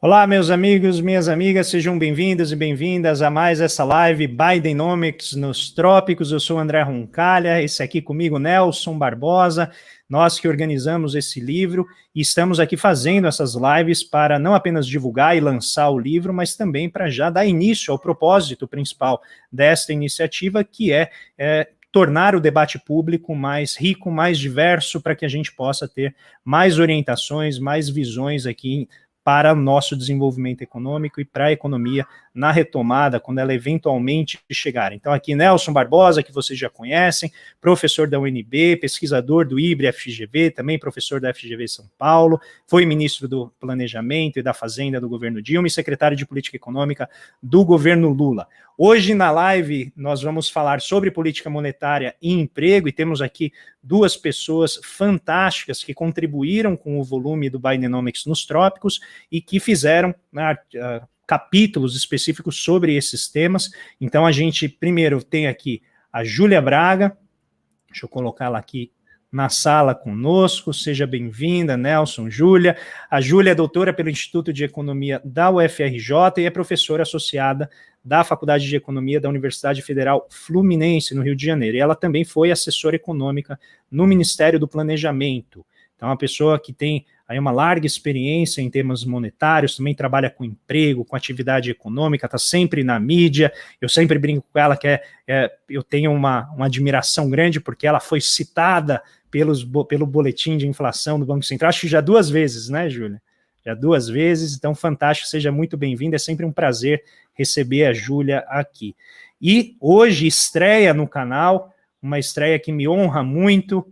Olá, meus amigos, minhas amigas, sejam bem-vindos e bem-vindas a mais essa live Bidenomics nos Trópicos. Eu sou André Roncalha, esse aqui comigo, Nelson Barbosa, nós que organizamos esse livro e estamos aqui fazendo essas lives para não apenas divulgar e lançar o livro, mas também para já dar início ao propósito principal desta iniciativa, que é tornar o debate público mais rico, mais diverso, para que a gente possa ter mais orientações, mais visões aqui para o nosso desenvolvimento econômico e para a economia na retomada, quando ela eventualmente chegar. Então aqui Nelson Barbosa, que vocês já conhecem, professor da UNB, pesquisador do IBRE-FGV, também professor da FGV São Paulo, foi ministro do Planejamento e da Fazenda do governo Dilma e secretário de Política Econômica do governo Lula. Hoje na live nós vamos falar sobre política monetária e emprego e temos aqui duas pessoas fantásticas que contribuíram com o volume do Bidenomics nos Trópicos e que fizeram capítulos específicos sobre esses temas. Então a gente primeiro tem aqui a Júlia Braga, deixa eu colocá-la aqui na sala conosco, seja bem-vinda, Nelson, Júlia. A Júlia é doutora pelo Instituto de Economia da UFRJ e é professora associada da Faculdade de Economia da Universidade Federal Fluminense, no Rio de Janeiro. E ela também foi assessora econômica no Ministério do Planejamento. Então, é uma pessoa que tem aí uma larga experiência em temas monetários, também trabalha com emprego, com atividade econômica, está sempre na mídia. Eu sempre brinco com ela que eu tenho uma admiração grande porque ela foi citada pelo boletim de inflação do Banco Central, acho que já 2 vezes, né, Júlia? Já 2 vezes, então fantástico, seja muito bem-vinda, é sempre um prazer receber a Júlia aqui. E hoje estreia no canal, uma estreia que me honra muito,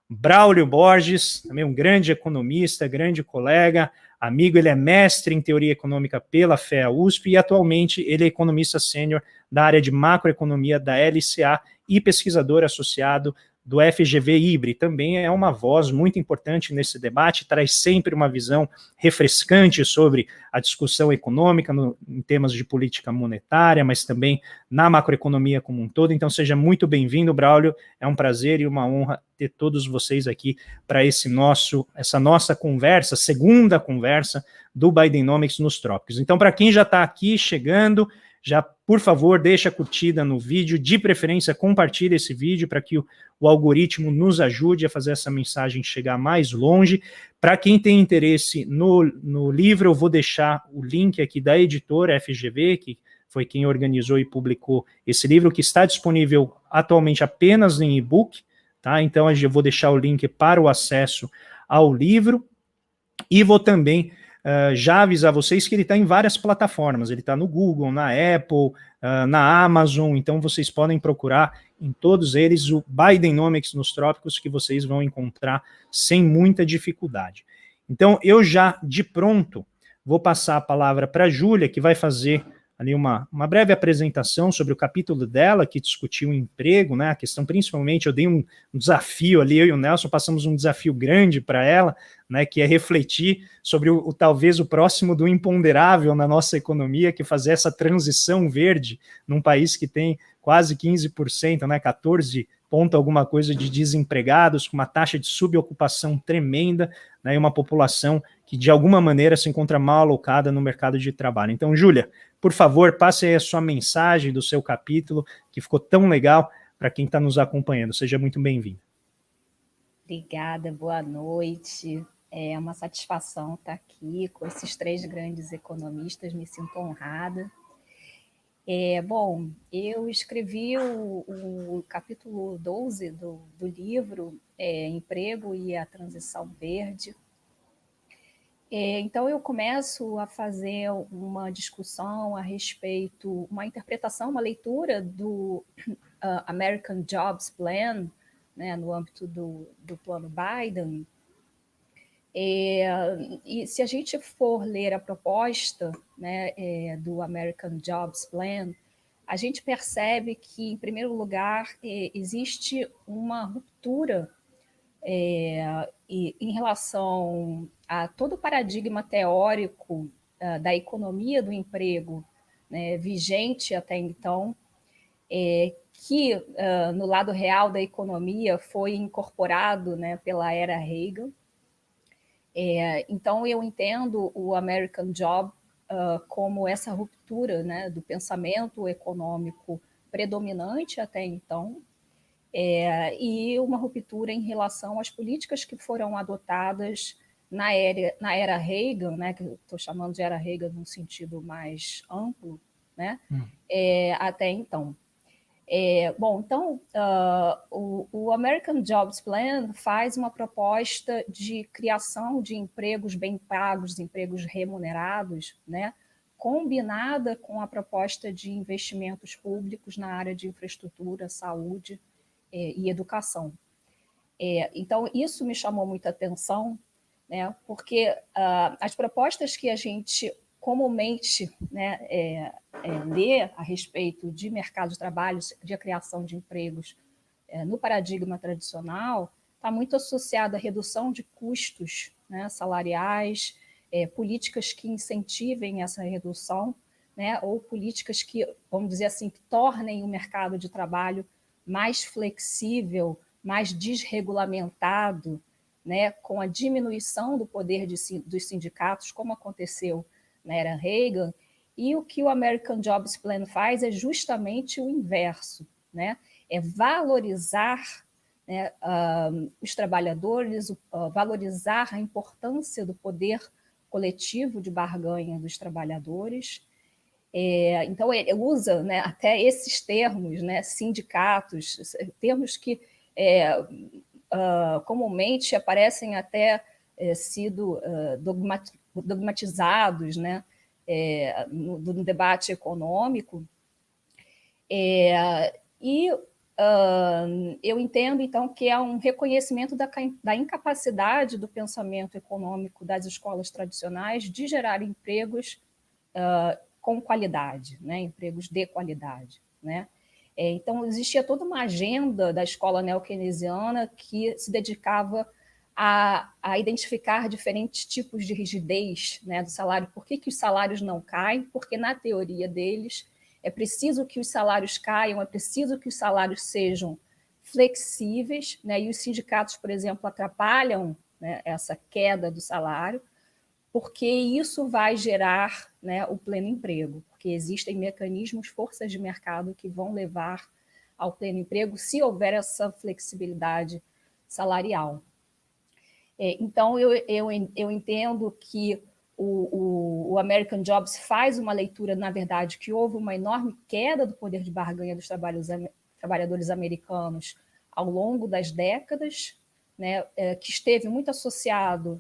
Braulio Borges, também um grande economista, grande colega, amigo, ele é mestre em teoria econômica pela FEA USP e atualmente ele é economista sênior da área de macroeconomia da LCA e pesquisador associado do FGV IBRE, também é uma voz muito importante nesse debate, traz sempre uma visão refrescante sobre a discussão econômica em temas de política monetária, mas também na macroeconomia como um todo. Então seja muito bem-vindo, Braulio, é um prazer e uma honra ter todos vocês aqui para essa nossa conversa, segunda conversa do Bidenomics nos Trópicos. Então, para quem já está aqui chegando, já, por favor, deixa a curtida no vídeo, de preferência, compartilhe esse vídeo para que o algoritmo nos ajude a fazer essa mensagem chegar mais longe. Para quem tem interesse no livro, eu vou deixar o link aqui da editora FGV, que foi quem organizou e publicou esse livro, que está disponível atualmente apenas em e-book, tá? Então eu vou deixar o link para o acesso ao livro e vou também já avisar vocês que ele está em várias plataformas, ele está no Google, na Apple, na Amazon, então vocês podem procurar em todos eles o Bidenomics nos Trópicos, que vocês vão encontrar sem muita dificuldade. Então eu já, de pronto, vou passar a palavra para a Júlia, que vai fazer ali uma breve apresentação sobre o capítulo dela, que discutiu o emprego, né, a questão principalmente, eu dei um desafio ali, eu e o Nelson passamos um desafio grande para ela, né, que é refletir sobre talvez o próximo do imponderável na nossa economia, que fazer essa transição verde num país que tem quase 15%, né, 14 ponto alguma coisa de desempregados, com uma taxa de subocupação tremenda, né, e uma população que de alguma maneira se encontra mal alocada no mercado de trabalho. Então, Júlia, por favor, passe aí a sua mensagem do seu capítulo, que ficou tão legal para quem está nos acompanhando. Seja muito bem-vindo. Obrigada, boa noite. É uma satisfação estar aqui com esses 3 grandes economistas, me sinto honrada. Bom, eu escrevi o capítulo 12 do livro Emprego e a Transição Verde. Então, eu começo a fazer uma discussão a respeito, uma interpretação, uma leitura do American Jobs Plan, né, no âmbito do plano Biden. E se a gente for ler a proposta, né, do American Jobs Plan, a gente percebe que, em primeiro lugar, existe uma ruptura em relação a todo o paradigma teórico da economia do emprego, né, vigente até então, que no lado real da economia foi incorporado, né, pela era Reagan. Então, eu entendo o American Job como essa ruptura, né, do pensamento econômico predominante até então, e uma ruptura em relação às políticas que foram adotadas na era Reagan, né, que eu estou chamando de era Reagan num sentido mais amplo, né, até então. Bom, então, o American Jobs Plan faz uma proposta de criação de empregos bem pagos, empregos remunerados, né, combinada com a proposta de investimentos públicos na área de infraestrutura, saúde e educação. Então, isso me chamou muita atenção, né, porque as propostas que a gente comumente, né, lê a respeito de mercado de trabalho, de criação de empregos no paradigma tradicional, está muito associada à redução de custos, né, salariais, políticas que incentivem essa redução, né, ou políticas que, vamos dizer assim, que tornem o mercado de trabalho mais flexível, mais desregulamentado, né, com a diminuição do poder dos sindicatos, como aconteceu na era Reagan, e o que o American Jobs Plan faz é justamente o inverso, né? É valorizar, né, os trabalhadores, valorizar a importância do poder coletivo de barganha dos trabalhadores. Então, ele usa, né, até esses termos, né, sindicatos, termos que comumente aparecem até sido dogmatizados, né, no debate econômico. E eu entendo, então, que é um reconhecimento da incapacidade do pensamento econômico das escolas tradicionais de gerar empregos com qualidade, né, empregos de qualidade, né? Então, existia toda uma agenda da escola neo-keynesiana que se dedicava a identificar diferentes tipos de rigidez, né, do salário. Por que os salários não caem? Porque, na teoria deles, é preciso que os salários caiam, é preciso que os salários sejam flexíveis, né, e os sindicatos, por exemplo, atrapalham, né, essa queda do salário, porque isso vai gerar, né, o pleno emprego, porque existem mecanismos, forças de mercado que vão levar ao pleno emprego se houver essa flexibilidade salarial. Então, eu entendo que o American Jobs faz uma leitura, na verdade, que houve uma enorme queda do poder de barganha dos trabalhadores americanos ao longo das décadas, né, que esteve muito associado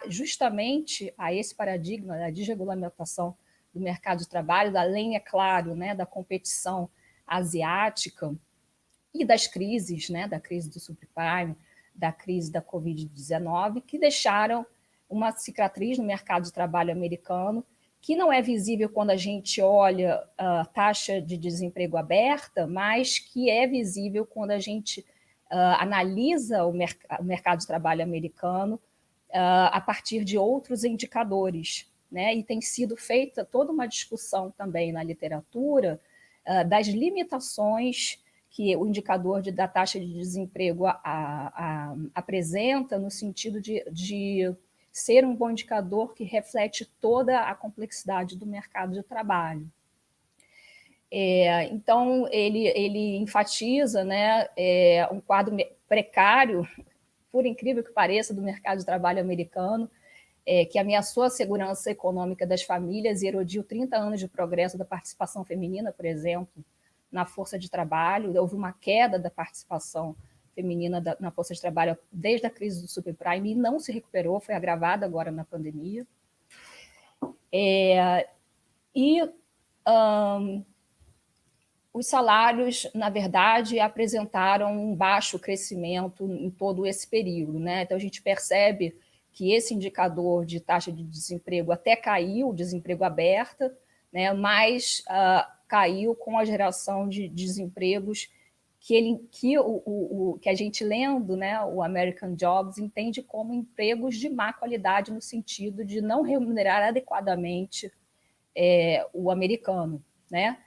justamente a esse paradigma da desregulamentação do mercado de trabalho, além, é claro, né, da competição asiática e das crises, né, da crise do subprime, da crise da Covid-19, que deixaram uma cicatriz no mercado de trabalho americano, que não é visível quando a gente olha a taxa de desemprego aberta, mas que é visível quando a gente analisa o mercado de trabalho americano a partir de outros indicadores, né? E tem sido feita toda uma discussão também na literatura das limitações que o indicador da taxa de desemprego apresenta, no sentido de ser um bom indicador que reflete toda a complexidade do mercado de trabalho. Então, ele enfatiza, né, um quadro precário, por incrível que pareça, do mercado de trabalho americano, que ameaçou a segurança econômica das famílias e erodiu 30 anos de progresso da participação feminina, por exemplo, na força de trabalho. Houve uma queda da participação feminina na força de trabalho desde a crise do subprime e não se recuperou, foi agravada agora na pandemia. Os salários, na verdade, apresentaram um baixo crescimento em todo esse período, né? Então, a gente percebe que esse indicador de taxa de desemprego até caiu, desemprego aberto, né? Mas caiu com a geração de desempregos que a gente lendo, né, o American Jobs entende como empregos de má qualidade, no sentido de não remunerar adequadamente o americano, né?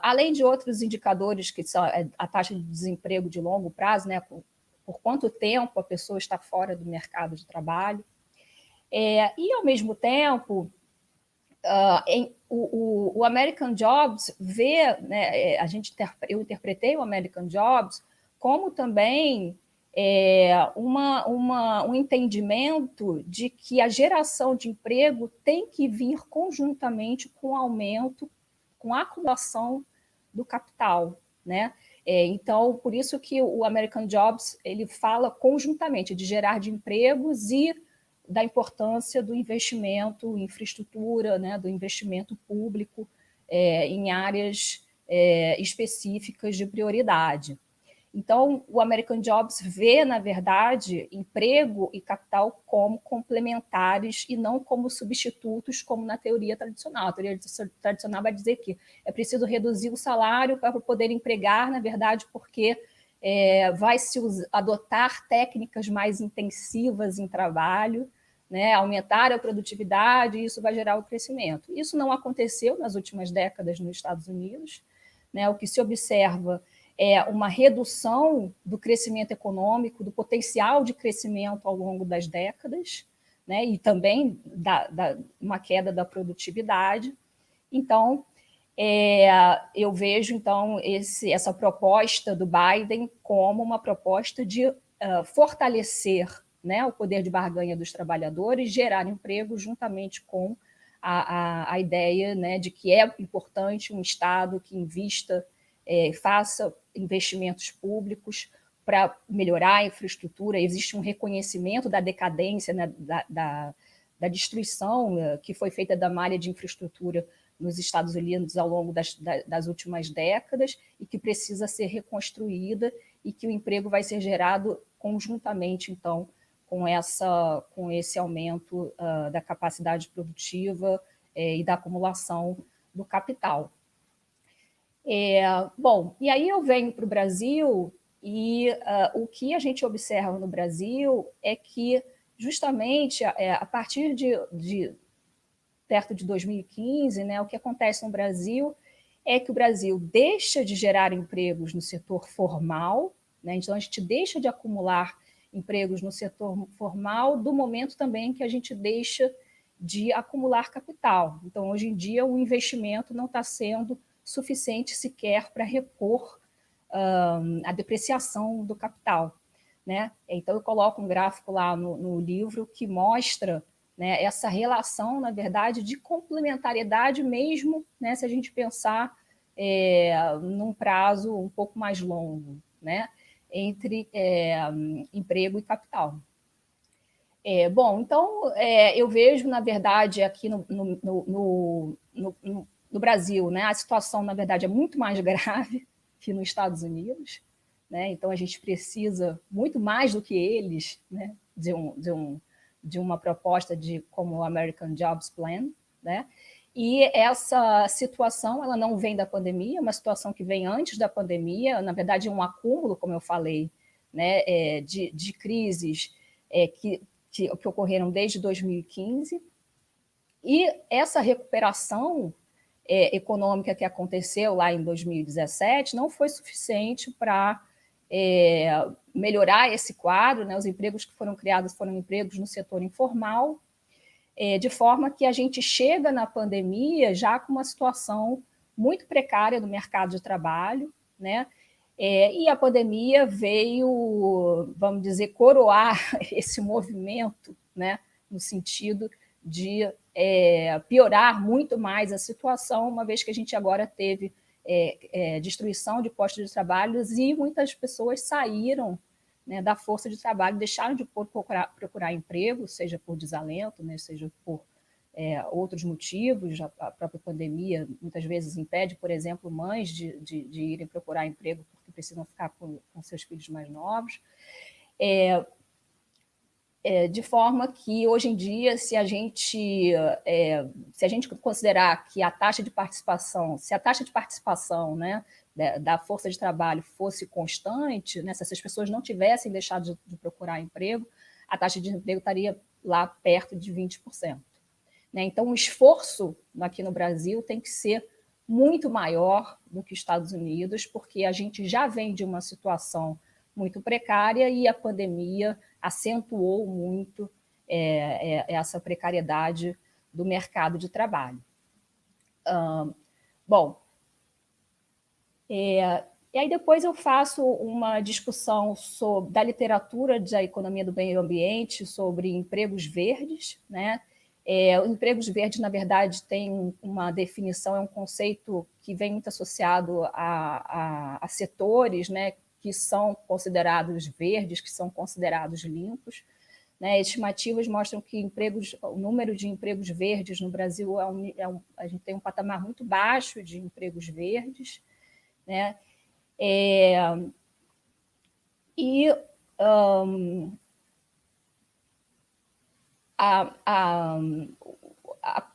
Além de outros indicadores, que são a taxa de desemprego de longo prazo, né, por quanto tempo a pessoa está fora do mercado de trabalho. E, ao mesmo tempo, o American Jobs vê, né, eu interpretei o American Jobs como também um entendimento de que a geração de emprego tem que vir conjuntamente com o aumento, com a acumulação do capital, né? Então, por isso que o American Jobs ele fala conjuntamente de gerar de empregos e da importância do investimento em infraestrutura, né, do investimento público em áreas específicas de prioridade. Então, o American Jobs vê, na verdade, emprego e capital como complementares e não como substitutos, como na teoria tradicional. A teoria tradicional vai dizer que é preciso reduzir o salário para poder empregar, na verdade, porque vai se adotar técnicas mais intensivas em trabalho, né, aumentar a produtividade, e isso vai gerar o crescimento. Isso não aconteceu nas últimas décadas nos Estados Unidos, né? O que se observa é uma redução do crescimento econômico, do potencial de crescimento ao longo das décadas, né? E também uma queda da produtividade. Então, eu vejo então essa proposta do Biden como uma proposta de fortalecer, né, o poder de barganha dos trabalhadores, gerar emprego juntamente com a ideia, né, de que é importante um Estado que invista, faça investimentos públicos para melhorar a infraestrutura. Existe um reconhecimento da decadência, né, da destruição que foi feita da malha de infraestrutura nos Estados Unidos ao longo das últimas décadas e que precisa ser reconstruída e que o emprego vai ser gerado conjuntamente, então, com esse aumento da capacidade produtiva e da acumulação do capital. Bom, e aí eu venho para o Brasil e o que a gente observa no Brasil é que, justamente, a partir de perto de 2015, né, o que acontece no Brasil é que o Brasil deixa de gerar empregos no setor formal, né, então a gente deixa de acumular empregos no setor formal do momento também que a gente deixa de acumular capital. Então, hoje em dia, o investimento não está sendo suficiente sequer para repor a depreciação do capital, né? Então, eu coloco um gráfico lá no livro que mostra, né, essa relação, na verdade, de complementariedade mesmo, né, se a gente pensar num prazo um pouco mais longo, né, entre emprego e capital. Bom, então, eu vejo, na verdade, aqui no Brasil, né, a situação, na verdade, é muito mais grave que nos Estados Unidos, né? Então, a gente precisa, muito mais do que eles, né, de uma proposta como o American Jobs Plan, né? E essa situação, ela não vem da pandemia, é uma situação que vem antes da pandemia, na verdade, é um acúmulo, como eu falei, né, de crises que ocorreram desde 2015, e essa recuperação econômica que aconteceu lá em 2017 não foi suficiente para melhorar esse quadro, né? Os empregos que foram criados foram empregos no setor informal, de forma que a gente chega na pandemia já com uma situação muito precária do mercado de trabalho, né? E a pandemia veio, vamos dizer, coroar esse movimento, né? No sentido de piorar muito mais a situação, uma vez que a gente agora teve destruição de postos de trabalho e muitas pessoas saíram, né, da força de trabalho, deixaram de procurar emprego, seja por desalento, né, seja por outros motivos. A própria pandemia muitas vezes impede, por exemplo, mães de irem procurar emprego porque precisam ficar com seus filhos mais novos. De forma que, hoje em dia, se a gente considerar que a taxa de participação, né, da força de trabalho fosse constante, né, se essas pessoas não tivessem deixado de procurar emprego, a taxa de emprego estaria lá perto de 20%. Né? Então, o esforço aqui no Brasil tem que ser muito maior do que os Estados Unidos, porque a gente já vem de uma situação muito precária, e a pandemia acentuou muito essa precariedade do mercado de trabalho. Bom, e aí depois eu faço uma discussão da literatura da economia do meio ambiente sobre empregos verdes, né? Empregos verdes, na verdade, tem uma definição, é um conceito que vem muito associado a setores, né, que são considerados verdes, que são considerados limpos, né? Estimativas mostram que o número de empregos verdes no Brasil a gente tem um patamar muito baixo de empregos verdes, né?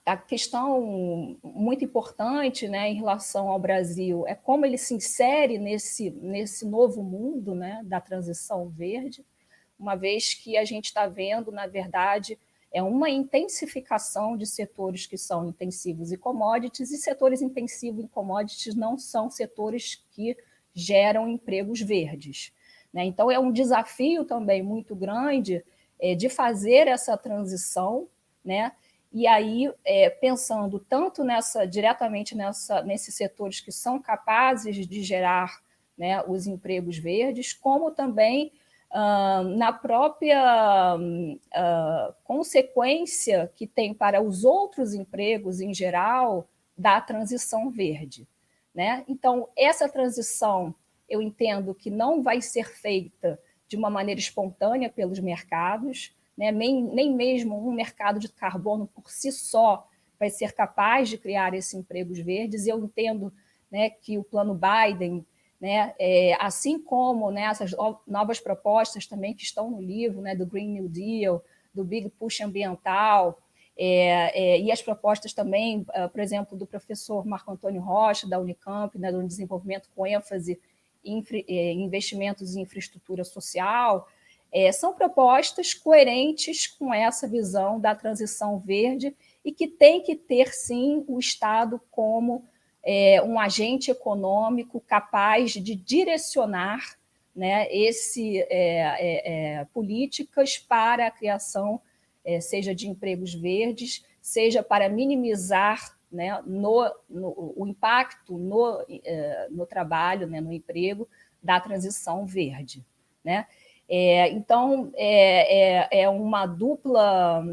A questão muito importante, né, em relação ao Brasil é como ele se insere nesse novo mundo, né, da transição verde, uma vez que a gente está vendo, na verdade, uma intensificação de setores que são intensivos em commodities, e setores intensivos em commodities não são setores que geram empregos verdes, né? Então, é um desafio também muito grande de fazer essa transição, né? E aí, pensando tanto diretamente nesses setores que são capazes de gerar, né, os empregos verdes, como também na própria consequência que tem para os outros empregos em geral da transição verde, né? Então, essa transição, eu entendo que não vai ser feita de uma maneira espontânea pelos mercados, né? Nem mesmo um mercado de carbono por si só vai ser capaz de criar esses empregos verdes. Eu entendo, né, que o plano Biden, né, assim como, né, essas novas propostas também que estão no livro, né, do Green New Deal, do Big Push ambiental, e as propostas também, por exemplo, do professor Marco Antônio Rocha, da Unicamp, né, do desenvolvimento com ênfase em investimentos em infraestrutura social, são propostas coerentes com essa visão da transição verde e que tem que ter, sim, o Estado como um agente econômico capaz de direcionar, né, políticas para a criação, seja de empregos verdes, seja para minimizar, né, o impacto no trabalho, né, no emprego da transição verde, né? Então, é uma dupla...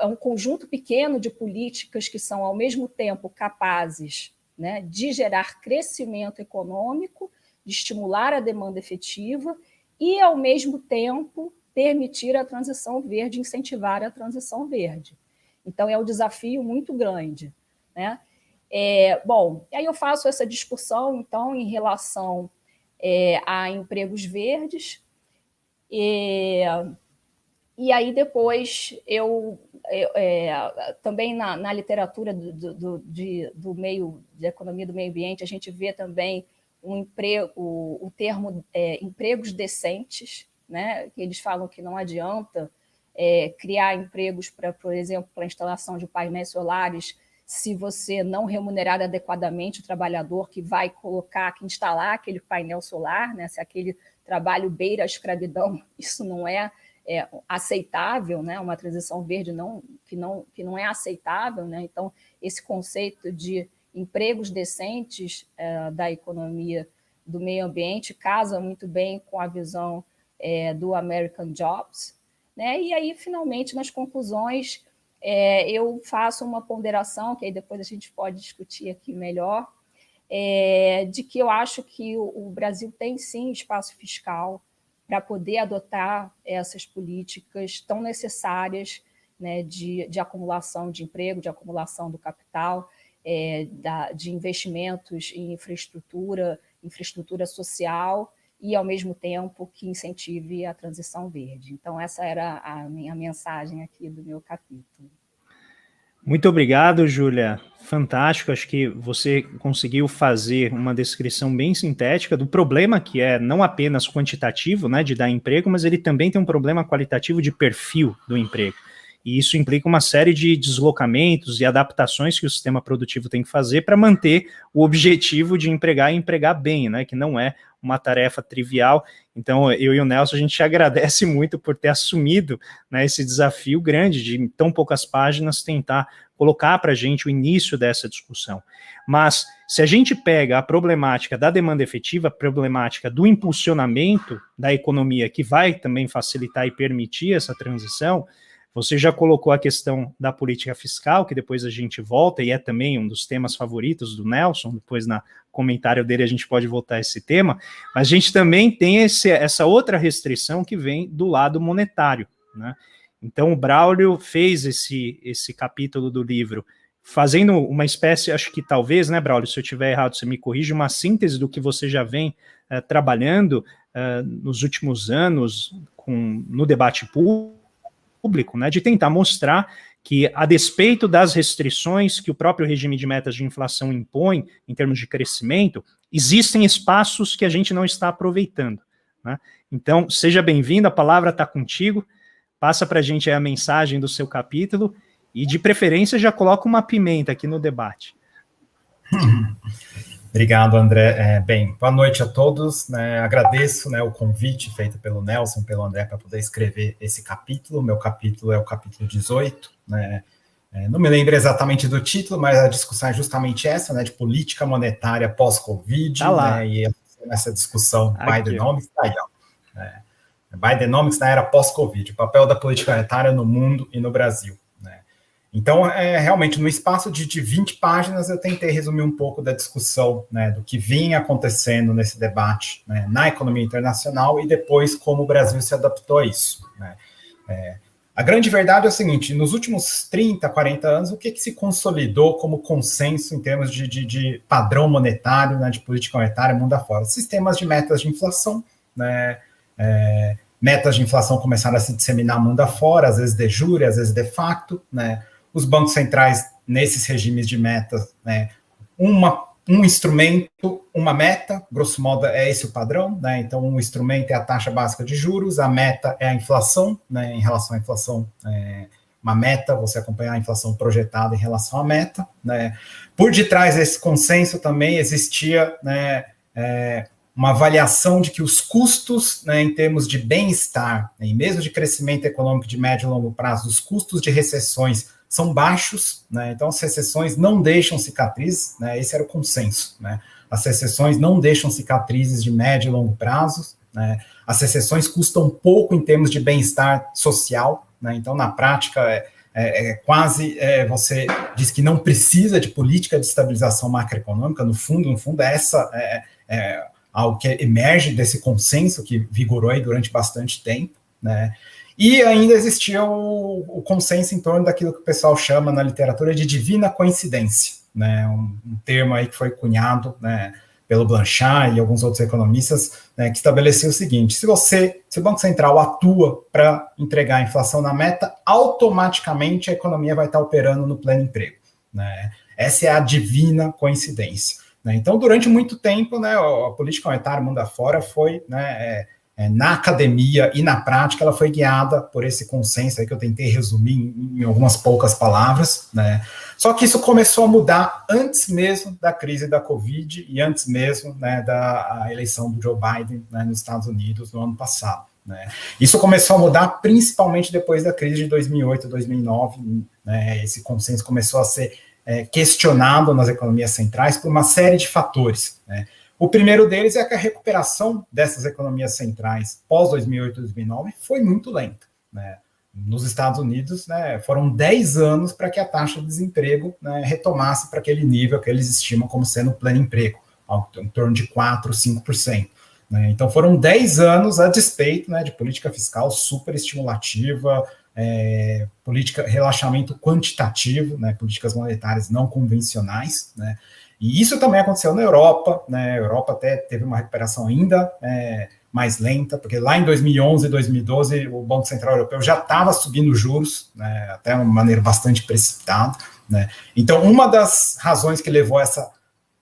É um conjunto pequeno de políticas que são, ao mesmo tempo, capazes, né, de gerar crescimento econômico, de estimular a demanda efetiva e, ao mesmo tempo, permitir a transição verde, incentivar a transição verde. Então, é um desafio muito grande, né? Bom, aí eu faço essa discussão, então, em relação a empregos verdes, e aí depois também na literatura do meio de economia do meio ambiente, a gente vê também o termo empregos decentes, né? Que eles falam que não adianta criar empregos por exemplo, para a instalação de painéis solares, se você não remunerar adequadamente o trabalhador que vai que instalar aquele painel solar, né? Se aquele trabalho beira a escravidão, isso não é aceitável, né? Uma transição verde que não é aceitável, né? Então, esse conceito de empregos decentes da economia do meio ambiente casa muito bem com a visão do American Jobs, né? E aí, finalmente, nas conclusões, eu faço uma ponderação, que aí depois a gente pode discutir aqui melhor, de que eu acho que o Brasil tem, sim, espaço fiscal para poder adotar essas políticas tão necessárias, né, de acumulação de emprego, de acumulação do capital, de investimentos em infraestrutura social e, ao mesmo tempo, que incentive a transição verde. Então, essa era a minha mensagem aqui do meu capítulo. Muito obrigado, Júlia. Fantástico. Acho que você conseguiu fazer uma descrição bem sintética do problema que é não apenas quantitativo, né, de dar emprego, mas ele também tem um problema qualitativo de perfil do emprego. E isso implica uma série de deslocamentos e adaptações que o sistema produtivo tem que fazer para manter o objetivo de empregar e empregar bem, né, que não é uma tarefa trivial. Então, eu e o Nelson, a gente te agradece muito por ter assumido, né, esse desafio grande de, em tão poucas páginas, tentar colocar para a gente o início dessa discussão. Mas, se a gente pega a problemática da demanda efetiva, a problemática do impulsionamento da economia, que vai também facilitar e permitir essa transição, você já colocou a questão da política fiscal, que depois a gente volta, e é também um dos temas favoritos do Nelson, depois no comentário dele a gente pode voltar a esse tema, mas a gente também tem essa outra restrição que vem do lado monetário, né? Então o Braulio fez esse capítulo do livro fazendo uma espécie, acho que talvez, né, Braulio, se eu estiver errado, você me corrige, uma síntese do que você já vem trabalhando nos últimos anos no debate público, né, de tentar mostrar que, a despeito das restrições que o próprio regime de metas de inflação impõe em termos de crescimento, existem espaços que a gente não está aproveitando, né? Então, seja bem-vindo, a palavra está contigo, passa para a gente a mensagem do seu capítulo e, de preferência, já coloca uma pimenta aqui no debate. Obrigado, André. Bem, boa noite a todos, né? Agradeço, né, o convite feito pelo Nelson, pelo André, para poder escrever esse capítulo. Meu capítulo é o capítulo 18, né? Não me lembro exatamente do título, mas a discussão é justamente essa, né, de política monetária pós-Covid, Tá lá. né, e essa discussão Bidenomics, tá aí, ó. Bidenomics na era pós-Covid, o papel da política monetária no mundo e no Brasil. Então, realmente, no espaço de 20 páginas, eu tentei resumir um pouco da discussão, né, do que vinha acontecendo nesse debate, né, na economia internacional e depois como o Brasil se adaptou a isso, né. A grande verdade é o seguinte: nos últimos 30, 40 anos, o que se consolidou como consenso em termos de padrão monetário, né, de política monetária mundo afora? Sistemas de metas de inflação, né, metas de inflação começaram a se disseminar mundo afora, às vezes de jure, às vezes de facto, né. Os bancos centrais, nesses regimes de metas, né, um instrumento, uma meta, grosso modo é esse o padrão, né? Então, um instrumento é a taxa básica de juros, a meta é a inflação, né? Em relação à inflação, uma meta, você acompanhar a inflação projetada em relação à meta, né? Por detrás desse consenso também existia, né, uma avaliação de que os custos, né, em termos de bem-estar, né, e mesmo de crescimento econômico de médio e longo prazo, os custos de recessões são baixos, né? Então as recessões não deixam cicatrizes, né? Esse era o consenso, né? As recessões não deixam cicatrizes de médio e longo prazo, né? As recessões custam pouco em termos de bem-estar social, né? Então na prática quase você diz que não precisa de política de estabilização macroeconômica. No fundo essa algo que emerge desse consenso que vigorou aí durante bastante tempo, né? E ainda existia o consenso em torno daquilo que o pessoal chama na literatura de divina coincidência, né? Um termo aí que foi cunhado, né, pelo Blanchard e alguns outros economistas, né, que estabeleceu o seguinte: se o Banco Central atua para entregar a inflação na meta, automaticamente a economia vai estar operando no pleno emprego, né? Essa é a divina coincidência, né? Então, durante muito tempo, né, a política monetária mundo afora foi, né, na academia e na prática, ela foi guiada por esse consenso aí que eu tentei resumir em algumas poucas palavras, né? Só que isso começou a mudar antes mesmo da crise da Covid e antes mesmo, né, da eleição do Joe Biden, né, nos Estados Unidos no ano passado, né? Isso começou a mudar principalmente depois da crise de 2008, 2009, né? Esse consenso começou a ser questionado nas economias centrais por uma série de fatores, né? O primeiro deles é que a recuperação dessas economias centrais pós-2008 e 2009 foi muito lenta, né? Nos Estados Unidos, né, foram 10 anos para que a taxa de desemprego, né, retomasse para aquele nível que eles estimam como sendo pleno emprego, em torno de 4%, 5%. Né? Então foram 10 anos a despeito, né, de política fiscal super estimulativa, política, relaxamento quantitativo, né, políticas monetárias não convencionais, né? E isso também aconteceu na Europa, né? A Europa até teve uma recuperação ainda mais lenta, porque lá em 2011 e 2012 o Banco Central Europeu já estava subindo juros, né, até de uma maneira bastante precipitada, né? Então, uma das razões que levou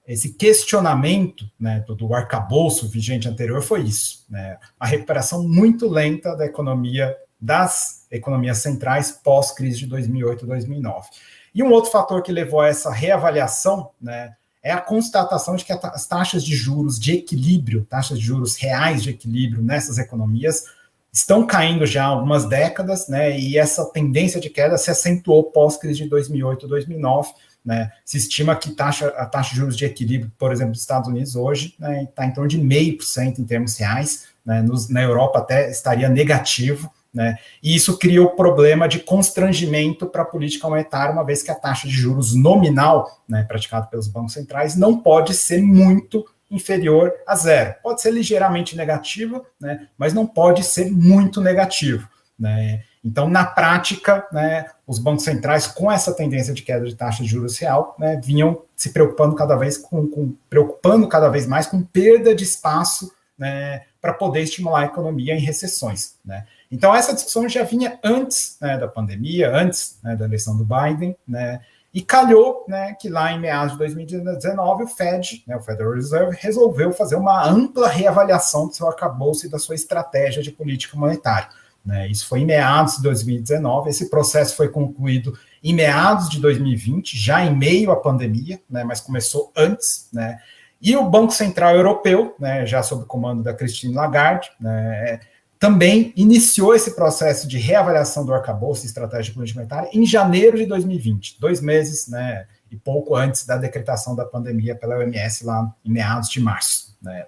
esse questionamento, né, do arcabouço vigente anterior foi isso, né? A recuperação muito lenta da economia das economias centrais pós-crise de 2008 e 2009. E um outro fator que levou a essa reavaliação, né, é a constatação de que as taxas de juros de equilíbrio, taxas de juros reais de equilíbrio nessas economias, estão caindo já há algumas décadas, né, e essa tendência de queda se acentuou pós-crise de 2008 e 2009. Né, se estima que a taxa de juros de equilíbrio, por exemplo, dos Estados Unidos hoje, né, está em torno de 0,5% em termos reais, né, na Europa até estaria negativo, né, e isso cria o problema de constrangimento para a política monetária, uma vez que a taxa de juros nominal, né, praticada pelos bancos centrais, não pode ser muito inferior a zero. Pode ser ligeiramente negativa, né, mas não pode ser muito negativo, né. Então, na prática, né, os bancos centrais, com essa tendência de queda de taxa de juros real, né, vinham se preocupando cada vez mais com perda de espaço, né, para poder estimular a economia em recessões. Né. Então, essa discussão já vinha antes, né, da pandemia, antes, né, da eleição do Biden, né, e calhou, né, que lá em meados de 2019 o Fed, né, o Federal Reserve, resolveu fazer uma ampla reavaliação do seu arcabouço e da sua estratégia de política monetária. Isso foi em meados de 2019, esse processo foi concluído em meados de 2020, já em meio à pandemia, né, mas começou antes, né, e o Banco Central Europeu, né, já sob o comando da Christine Lagarde, né, também iniciou esse processo de reavaliação do arcabouço e estratégia política monetária em janeiro de 2020, 2 meses, né, e pouco antes da decretação da pandemia pela OMS lá em meados de março, né.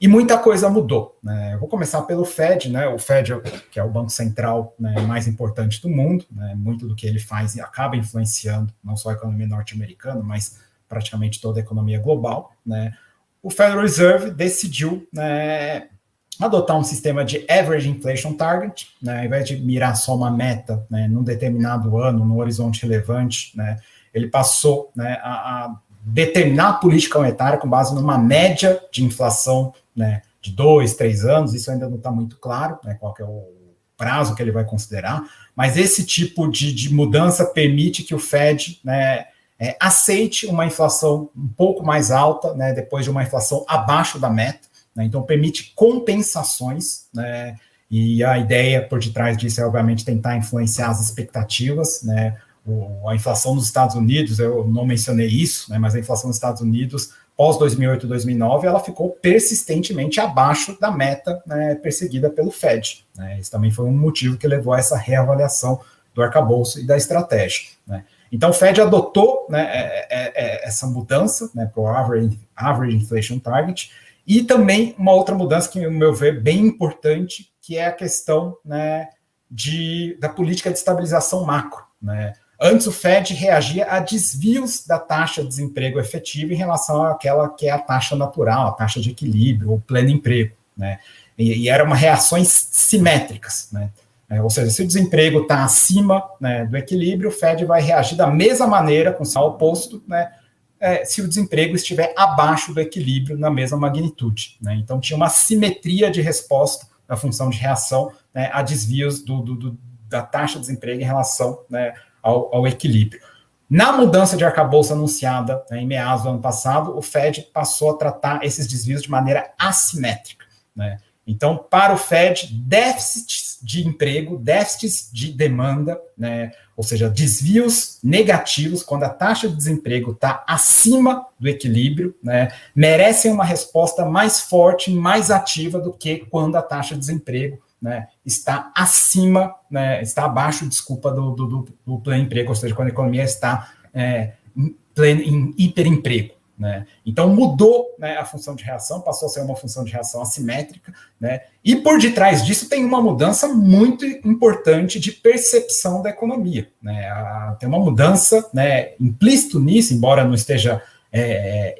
E muita coisa mudou, né? Eu vou começar pelo Fed, né? O Fed, que é o banco central, né, mais importante do mundo, né? Muito do que ele faz acaba influenciando não só a economia norte-americana, mas praticamente toda a economia global, né? O Federal Reserve decidiu, né, adotar um sistema de Average Inflation Target, né, ao invés de mirar só uma meta, né, num determinado ano, num horizonte relevante, né, ele passou, né, a determinar a política monetária com base numa média de inflação, né, de 2, 3 anos, isso ainda não está muito claro, né, qual que é o prazo que ele vai considerar, mas esse tipo de mudança permite que o Fed, né, aceite uma inflação um pouco mais alta, né, depois de uma inflação abaixo da meta, né, então permite compensações, né, e a ideia por detrás disso é, obviamente, tentar influenciar as expectativas, né. A inflação nos Estados Unidos, eu não mencionei isso, né, mas a inflação nos Estados Unidos, pós 2008 e 2009, ela ficou persistentemente abaixo da meta, né, perseguida pelo Fed. Né, esse também foi um motivo que levou a essa reavaliação do arcabouço e da estratégia. Né. Então, o Fed adotou, né, essa mudança, né, para o Average Inflation Target, e também uma outra mudança que, no meu ver, bem importante, que é a questão, né, da política de estabilização macro. Né. Antes, o Fed reagia a desvios da taxa de desemprego efetivo em relação àquela que é a taxa natural, a taxa de equilíbrio, o pleno emprego. Né? E eram reações simétricas. Né? Ou seja, se o desemprego está acima, né, do equilíbrio, o Fed vai reagir da mesma maneira, com sinal oposto, né, se o desemprego estiver abaixo do equilíbrio na mesma magnitude. Né? Então, tinha uma simetria de resposta na função de reação, né, a desvios da taxa de desemprego em relação, né, ao equilíbrio. Na mudança de arcabouço anunciada, né, em meados do ano passado, o Fed passou a tratar esses desvios de maneira assimétrica. Né? Então, para o Fed, déficits de emprego, déficits de demanda, né, ou seja, desvios negativos, quando a taxa de desemprego está acima do equilíbrio, né, merecem uma resposta mais forte, mais ativa do que quando a taxa de desemprego, né, está acima, né, está abaixo, desculpa, do pleno emprego, ou seja, quando a economia está em hiperemprego. Né? Então, mudou, né, a função de reação, passou a ser uma função de reação assimétrica, né? E por detrás disso tem uma mudança muito importante de percepção da economia. Né? Tem uma mudança, né, implícito nisso, embora não esteja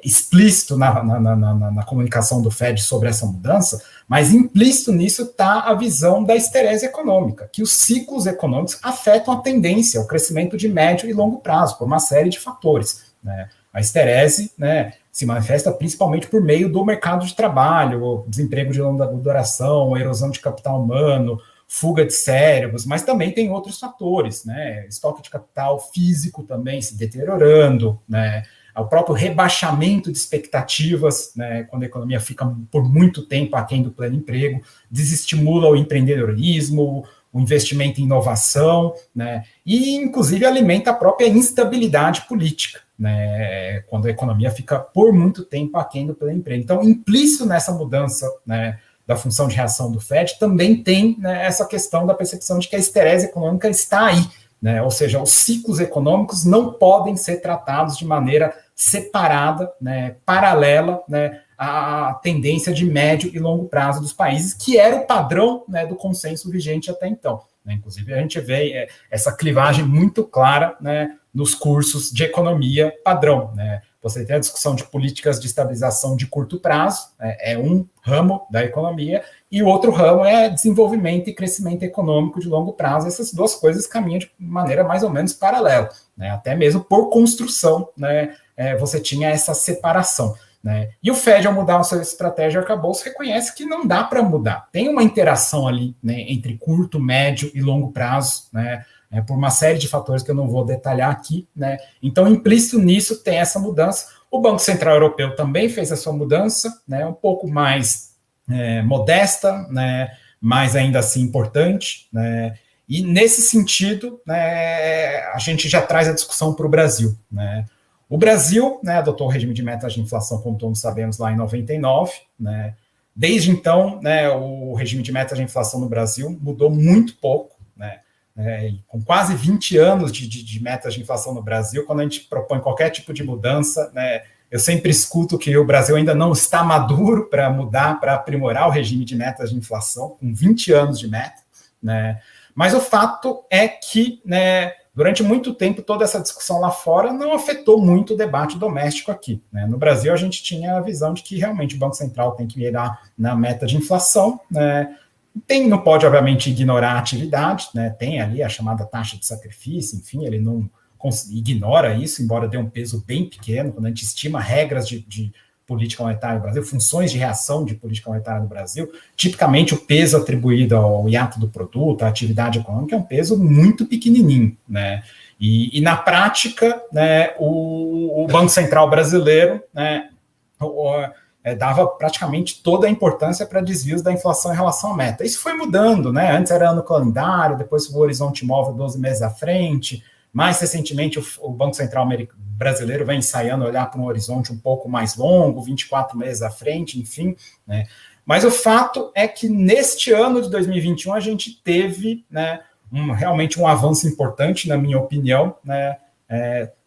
explícito na comunicação do Fed sobre essa mudança, mas implícito nisso está a visão da esterese econômica, que os ciclos econômicos afetam a tendência, o crescimento de médio e longo prazo, por uma série de fatores. Né? A esterese, né, se manifesta principalmente por meio do mercado de trabalho, desemprego de longa duração, erosão de capital humano, fuga de cérebros, mas também tem outros fatores, né, estoque de capital físico também se deteriorando, né, o próprio rebaixamento de expectativas, né, quando a economia fica por muito tempo aquém do pleno emprego, desestimula o empreendedorismo, o investimento em inovação, né, e, inclusive, alimenta a própria instabilidade política, né, quando a economia fica por muito tempo aquém do pleno emprego. Então, implícito nessa mudança, né, da função de reação do FED, também tem, né, essa questão da percepção de que a esterese econômica está aí, né, ou seja, os ciclos econômicos não podem ser tratados de maneira separada, né, paralela, né, à tendência de médio e longo prazo dos países, que era o padrão, né, do consenso vigente até então. Né, inclusive, a gente vê essa clivagem muito clara, né, nos cursos de economia padrão, né. Você tem a discussão de políticas de estabilização de curto prazo, é um ramo da economia, e o outro ramo é desenvolvimento e crescimento econômico de longo prazo. Essas duas coisas caminham de maneira mais ou menos paralela, né? Até mesmo por construção, né, você tinha essa separação, né? E o FED, ao mudar a sua estratégia de arcabouço, reconhece que não dá para mudar. Tem uma interação ali, né, entre curto, médio e longo prazo, né, por uma série de fatores que eu não vou detalhar aqui, né? Então, implícito nisso tem essa mudança. O Banco Central Europeu também fez a sua mudança, né, um pouco mais modesta, né, mas ainda assim importante, né? E nesse sentido, né, a gente já traz a discussão para o Brasil, né? O Brasil, né, adotou o regime de metas de inflação, como todos sabemos, lá em 99, né? Desde então, né, o regime de metas de inflação no Brasil mudou muito pouco, né? Com quase 20 anos de metas de inflação no Brasil, quando a gente propõe qualquer tipo de mudança, né, eu sempre escuto que o Brasil ainda não está maduro para mudar, para aprimorar o regime de metas de inflação, com 20 anos de meta, né? Mas o fato é que, né, durante muito tempo, toda essa discussão lá fora não afetou muito o debate doméstico aqui, né? No Brasil, a gente tinha a visão de que realmente o Banco Central tem que mirar na meta de inflação, né? Não pode, obviamente, ignorar a atividade, né? Tem ali a chamada taxa de sacrifício, enfim, ele não ignora isso, embora dê um peso bem pequeno, quando a gente estima regras de política monetária no Brasil, funções de reação de política monetária no Brasil, tipicamente o peso atribuído ao hiato do produto, à atividade econômica, é um peso muito pequenininho, né? E na prática, né, o Banco Central brasileiro, né, dava praticamente toda a importância para desvios da inflação em relação à meta. Isso foi mudando, né? Antes era ano calendário, depois o horizonte móvel 12 meses à frente. Mais recentemente, o Banco Central brasileiro vem ensaiando olhar para um horizonte um pouco mais longo, 24 meses à frente, enfim, né? Mas o fato é que neste ano de 2021 a gente teve, né, realmente um avanço importante, na minha opinião, né?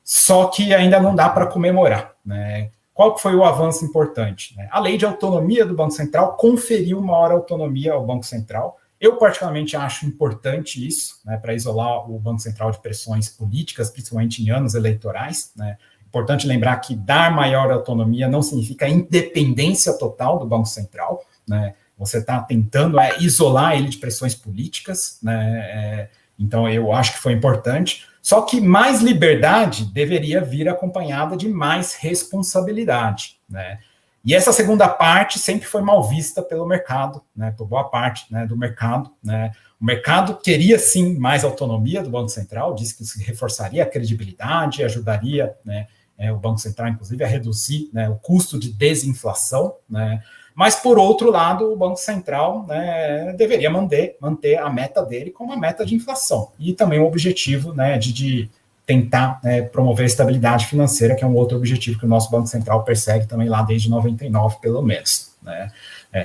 Só que ainda não dá para comemorar, né? Qual que foi o avanço importante? A lei de autonomia do Banco Central conferiu maior autonomia ao Banco Central. Eu, particularmente, acho importante isso, né, para isolar o Banco Central de pressões políticas, principalmente em anos eleitorais, né? Importante lembrar que dar maior autonomia não significa independência total do Banco Central, né? Você está tentando isolar ele de pressões políticas, né? Então, eu acho que foi importante. Só que mais liberdade deveria vir acompanhada de mais responsabilidade, né? E essa segunda parte sempre foi mal vista pelo mercado, né? Por boa parte, né, do mercado, né? O mercado queria, sim, mais autonomia do Banco Central, disse que isso reforçaria a credibilidade, ajudaria, né, o Banco Central, inclusive, a reduzir, né, o custo de desinflação, né? Mas, por outro lado, o Banco Central, né, deveria manter a meta dele como a meta de inflação. E também o objetivo, né, de tentar, né, promover a estabilidade financeira, que é um outro objetivo que o nosso Banco Central persegue também lá desde 99, pelo menos, né?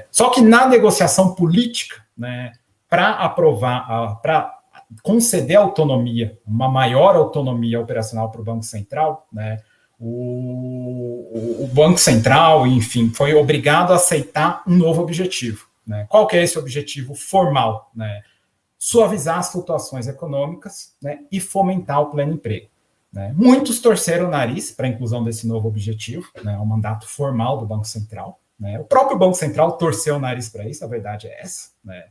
Só que na negociação política, né, para aprovar, para conceder autonomia, uma maior autonomia operacional para o Banco Central, né, o Banco Central, enfim, foi obrigado a aceitar um novo objetivo, né? Qual que é esse objetivo formal, né? Suavizar as flutuações econômicas, né, e fomentar o pleno emprego, né? Muitos torceram o nariz para a inclusão desse novo objetivo, né, o mandato formal do Banco Central, né? O próprio Banco Central torceu o nariz para isso, a verdade é essa, né?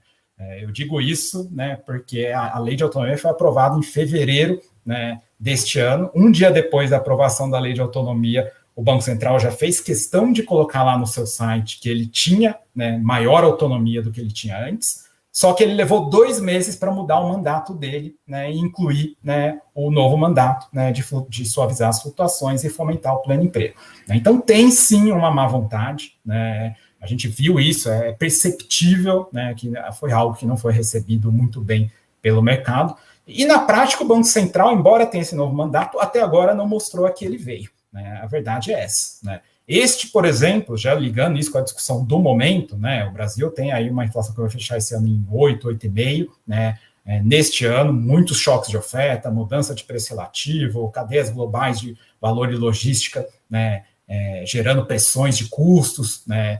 Eu digo isso, né, porque a lei de autonomia foi aprovada em fevereiro, né, deste ano. Um dia depois da aprovação da lei de autonomia, o Banco Central já fez questão de colocar lá no seu site que ele tinha, né, maior autonomia do que ele tinha antes, só que ele levou 2 meses para mudar o mandato dele, né, e incluir, né, o novo mandato, né, de suavizar as flutuações e fomentar o pleno emprego. Então, tem sim uma má vontade, né? A gente viu isso, é perceptível, né, que foi algo que não foi recebido muito bem pelo mercado. E na prática, o Banco Central, embora tenha esse novo mandato, até agora não mostrou a que ele veio, né? A verdade é essa, né? Este, por exemplo, já ligando isso com a discussão do momento, né? O Brasil tem aí uma inflação que vai fechar esse ano em 8, 8,5, né? Neste ano, muitos choques de oferta, mudança de preço relativo, cadeias globais de valor e logística, né? Gerando pressões de custos, né?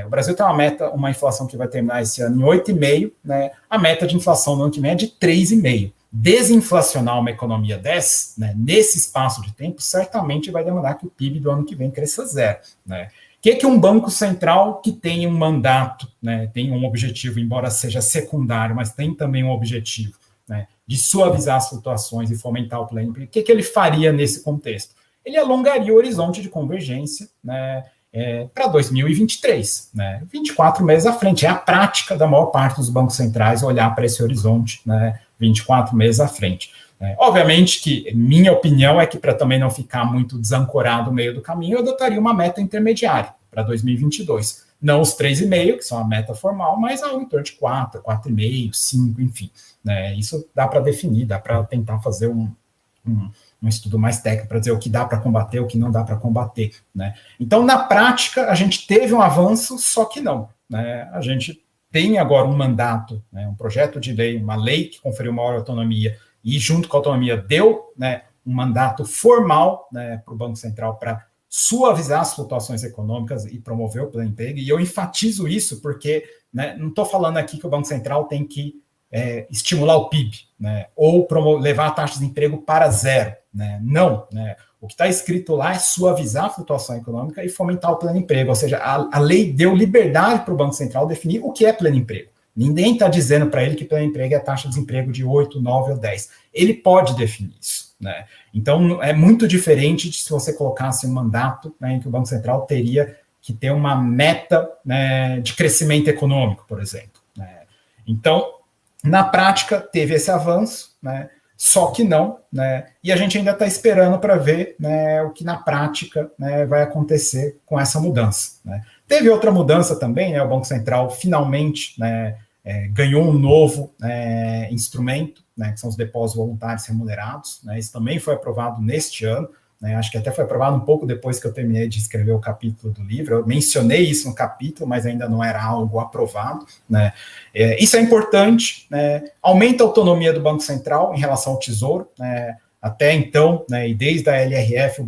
O Brasil tem uma inflação que vai terminar esse ano em 8,5, né? A meta de inflação no ano que vem é de 3,5. Desinflacionar uma economia dessa, né, nesse espaço de tempo, certamente vai demandar que o PIB do ano que vem cresça zero, né? O que um banco central que tem um mandato, né, tem um objetivo, embora seja secundário, mas tem também um objetivo, né, de suavizar as flutuações e fomentar o plano emprego, o que ele faria nesse contexto? Ele alongaria o horizonte de convergência, né, para 2023, né, 24 meses à frente. É a prática da maior parte dos bancos centrais olhar para esse horizonte, né, 24 meses à frente. Obviamente que minha opinião é que, para também não ficar muito desancorado no meio do caminho, eu adotaria uma meta intermediária para 2022. Não os 3,5, que são a meta formal, mas algo em torno de 4, 4,5, 5, enfim, né? Isso dá para definir, dá para tentar fazer um estudo mais técnico para dizer o que dá para combater, o que não dá para combater, né? Então, na prática, a gente teve um avanço, só que não, né? A gente tem agora um mandato, né, um projeto de lei, uma lei que conferiu maior autonomia e, junto com a autonomia, deu, né, um mandato formal, né, para o Banco Central para suavizar as flutuações econômicas e promover o pleno emprego. E eu enfatizo isso porque, né, não estou falando aqui que o Banco Central tem que estimular o PIB, né, ou levar a taxa de emprego para zero, né? Não, né? O que está escrito lá é suavizar a flutuação econômica e fomentar o pleno emprego, ou seja, a lei deu liberdade para o Banco Central definir o que é pleno emprego. Ninguém está dizendo para ele que pleno emprego é a taxa de desemprego de 8, 9 ou 10. Ele pode definir isso, né? Então, é muito diferente de se você colocasse um mandato, né, em que o Banco Central teria que ter uma meta, né, de crescimento econômico, por exemplo, né? Então, na prática, teve esse avanço, né? Só que não, né? E a gente ainda está esperando para ver, né, o que na prática, né, vai acontecer com essa mudança, né? Teve outra mudança também, né? O Banco Central finalmente, né, ganhou um novo instrumento, né, que são os depósitos voluntários remunerados, né? Isso também foi aprovado neste ano, né? Acho que até foi aprovado um pouco depois que eu terminei de escrever o capítulo do livro. Eu mencionei isso no capítulo, mas ainda não era algo aprovado, né? Isso é importante, né? Aumenta a autonomia do Banco Central em relação ao Tesouro, né? Até então, né, e desde a LRF, o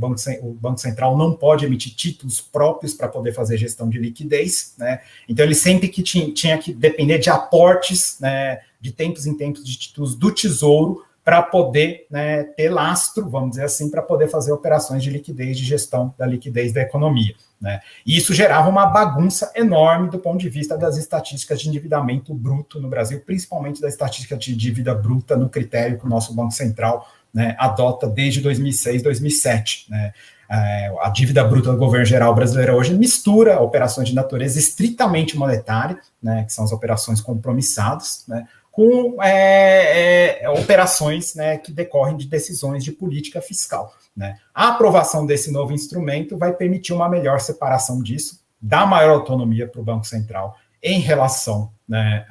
Banco Central não pode emitir títulos próprios para poder fazer gestão de liquidez, né? Então, ele sempre que tinha que depender de aportes, né, de tempos em tempos de títulos do Tesouro para poder, né, ter lastro, vamos dizer assim, para poder fazer operações de liquidez, de gestão da liquidez da economia, né? E isso gerava uma bagunça enorme do ponto de vista das estatísticas de endividamento bruto no Brasil, principalmente da estatística de dívida bruta no critério que o nosso Banco Central, né, adota desde 2006, 2007, né? A dívida bruta do governo geral brasileiro hoje mistura operações de natureza estritamente monetária, né, que são as operações compromissadas, né, com operações, né, que decorrem de decisões de política fiscal, né? A aprovação desse novo instrumento vai permitir uma melhor separação disso, dar maior autonomia para o Banco Central em relação, né,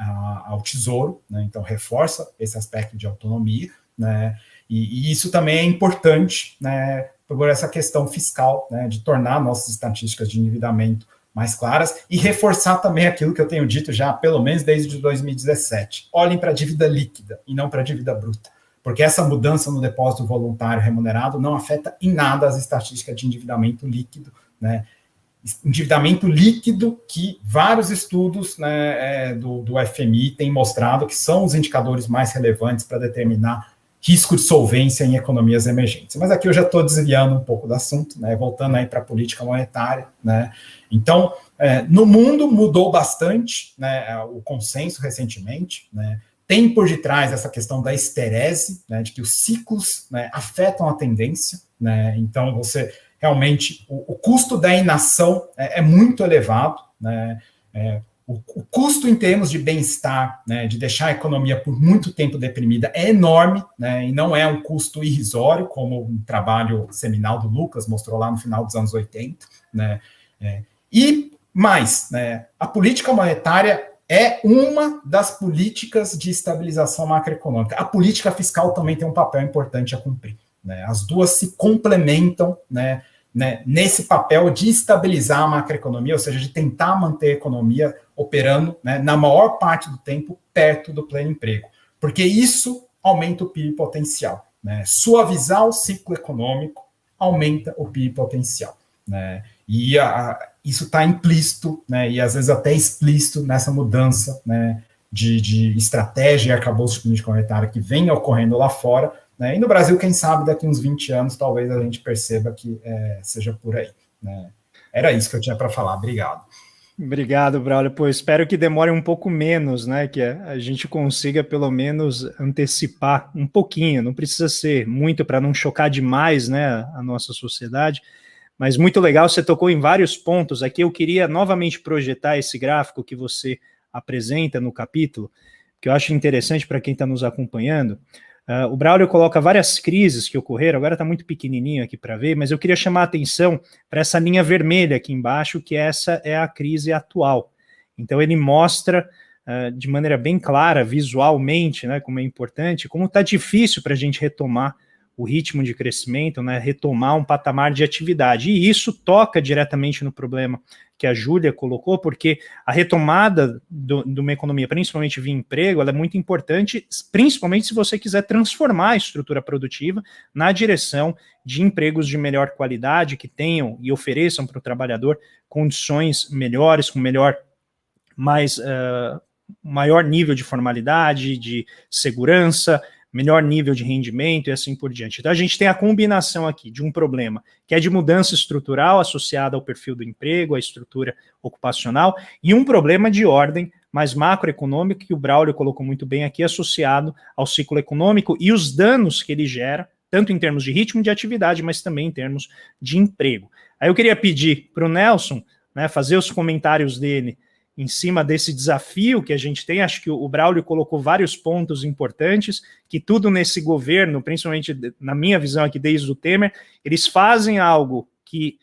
ao Tesouro, né? Então reforça esse aspecto de autonomia, né? E isso também é importante, né, por essa questão fiscal, né, de tornar nossas estatísticas de endividamento mais claras e reforçar também aquilo que eu tenho dito já, pelo menos desde 2017. Olhem para a dívida líquida e não para a dívida bruta, porque essa mudança no depósito voluntário remunerado não afeta em nada as estatísticas de endividamento líquido, né? Endividamento líquido que vários estudos, né, do FMI têm mostrado que são os indicadores mais relevantes para determinar risco de solvência em economias emergentes. Mas aqui eu já estou desviando um pouco do assunto, né, voltando aí para a política monetária, né? Então, no mundo mudou bastante, né, o consenso recentemente, né? Tem por detrás essa questão da esterese, né, de que os ciclos, né, afetam a tendência, né? Então, você realmente, o custo da inação é muito elevado, né? O custo em termos de bem-estar, né, de deixar a economia por muito tempo deprimida é enorme, né, e não é um custo irrisório, como um trabalho seminal do Lucas mostrou lá no final dos anos 80. Né, e mais, né, a política monetária é uma das políticas de estabilização macroeconômica. A política fiscal também tem um papel importante a cumprir, né? As duas se complementam, né, nesse papel de estabilizar a macroeconomia, ou seja, de tentar manter a economia operando, né, na maior parte do tempo perto do pleno emprego, porque isso aumenta o PIB potencial, né? Suavizar o ciclo econômico aumenta o PIB potencial, né? E isso está implícito, né, e às vezes até explícito nessa mudança, né, de estratégia e arcabouço de política monetária que vem ocorrendo lá fora, né? E no Brasil, quem sabe, daqui uns 20 anos, talvez a gente perceba que seja por aí, né? Era isso que eu tinha para falar. Obrigado. Obrigado, Braulio. Pô, espero que demore um pouco menos, né? Que a gente consiga, pelo menos, antecipar um pouquinho. Não precisa ser muito para não chocar demais, né, a nossa sociedade. Mas muito legal, você tocou em vários pontos aqui. Eu queria novamente projetar esse gráfico que você apresenta no capítulo, que eu acho interessante para quem está nos acompanhando. O Braulio coloca várias crises que ocorreram, agora está muito pequenininho aqui para ver, mas eu queria chamar a atenção para essa linha vermelha aqui embaixo, que essa é a crise atual. Então ele mostra de maneira bem clara, visualmente, né, como é importante, como está difícil para a gente retomar o ritmo de crescimento, né, retomar um patamar de atividade. E isso toca diretamente no problema que a Júlia colocou, porque a retomada de uma economia, principalmente via emprego, ela é muito importante, principalmente se você quiser transformar a estrutura produtiva na direção de empregos de melhor qualidade, que tenham e ofereçam para o trabalhador condições melhores, com maior nível de formalidade, de segurança, melhor nível de rendimento e assim por diante. Então a gente tem a combinação aqui de um problema que é de mudança estrutural associada ao perfil do emprego, à estrutura ocupacional, e um problema de ordem mais macroeconômico, que o Braulio colocou muito bem aqui, associado ao ciclo econômico e os danos que ele gera, tanto em termos de ritmo de atividade, mas também em termos de emprego. Aí eu queria pedir para o Nelson, né, fazer os comentários dele em cima desse desafio que a gente tem. Acho que o Braulio colocou vários pontos importantes, que tudo nesse governo, principalmente na minha visão aqui desde o Temer, eles fazem algo que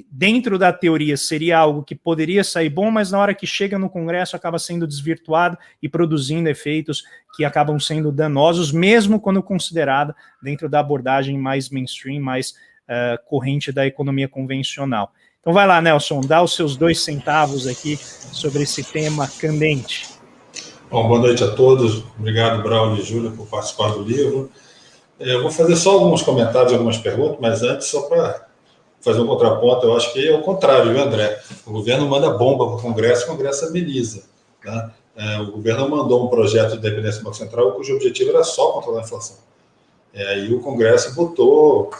dentro da teoria seria algo que poderia sair bom, mas na hora que chega no Congresso acaba sendo desvirtuado e produzindo efeitos que acabam sendo danosos, mesmo quando considerada dentro da abordagem mais mainstream, mais corrente da economia convencional. Então vai lá, Nelson, dá os seus 2 centavos aqui sobre esse tema candente. Bom, boa noite a todos. Obrigado, Braulio e Júlia, por participar do livro. Eu vou fazer só alguns comentários, algumas perguntas, mas antes, só para fazer um contraponto, eu acho que é o contrário, viu, André? O governo manda bomba para o Congresso ameniza. Né? O governo mandou um projeto de dependência do Banco Central cujo objetivo era só controlar a inflação. Aí o Congresso botou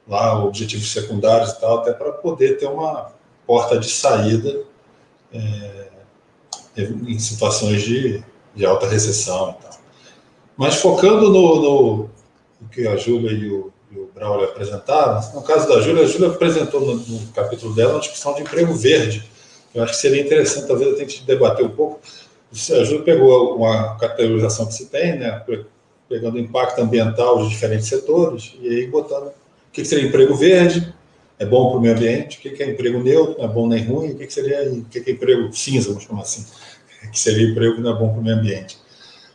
lá objetivos secundários e tal, até para poder ter uma porta de saída em situações de alta recessão e tal. Mas focando no que a Júlia e o Braulio apresentaram, no caso da Júlia, a Júlia apresentou no capítulo dela uma discussão de emprego verde. Eu acho que seria interessante, talvez, a gente debater um pouco. A Júlia pegou uma categorização que se tem, né, pegando o impacto ambiental de diferentes setores, e aí botando o que seria emprego verde, é bom para o meio ambiente, o que é emprego neutro, não é bom nem ruim, o que é emprego cinza, vamos chamar assim, que seria emprego que não é bom para o meio ambiente.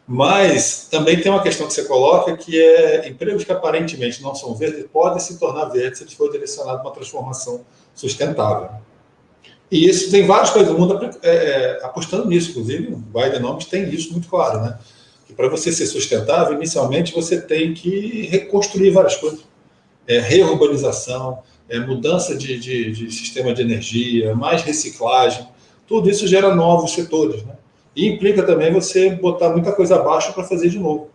Mas também tem uma questão que você coloca, que é empregos que aparentemente não são verdes, podem se tornar verdes se eles forem direcionados a uma transformação sustentável. E isso tem várias coisas do mundo apostando nisso, inclusive o Bidenomics tem isso muito claro, né? Que para você ser sustentável, inicialmente você tem que reconstruir várias coisas. Reurbanização, mudança de sistema de energia, mais reciclagem, tudo isso gera novos setores, né? E implica também você botar muita coisa abaixo para fazer de novo.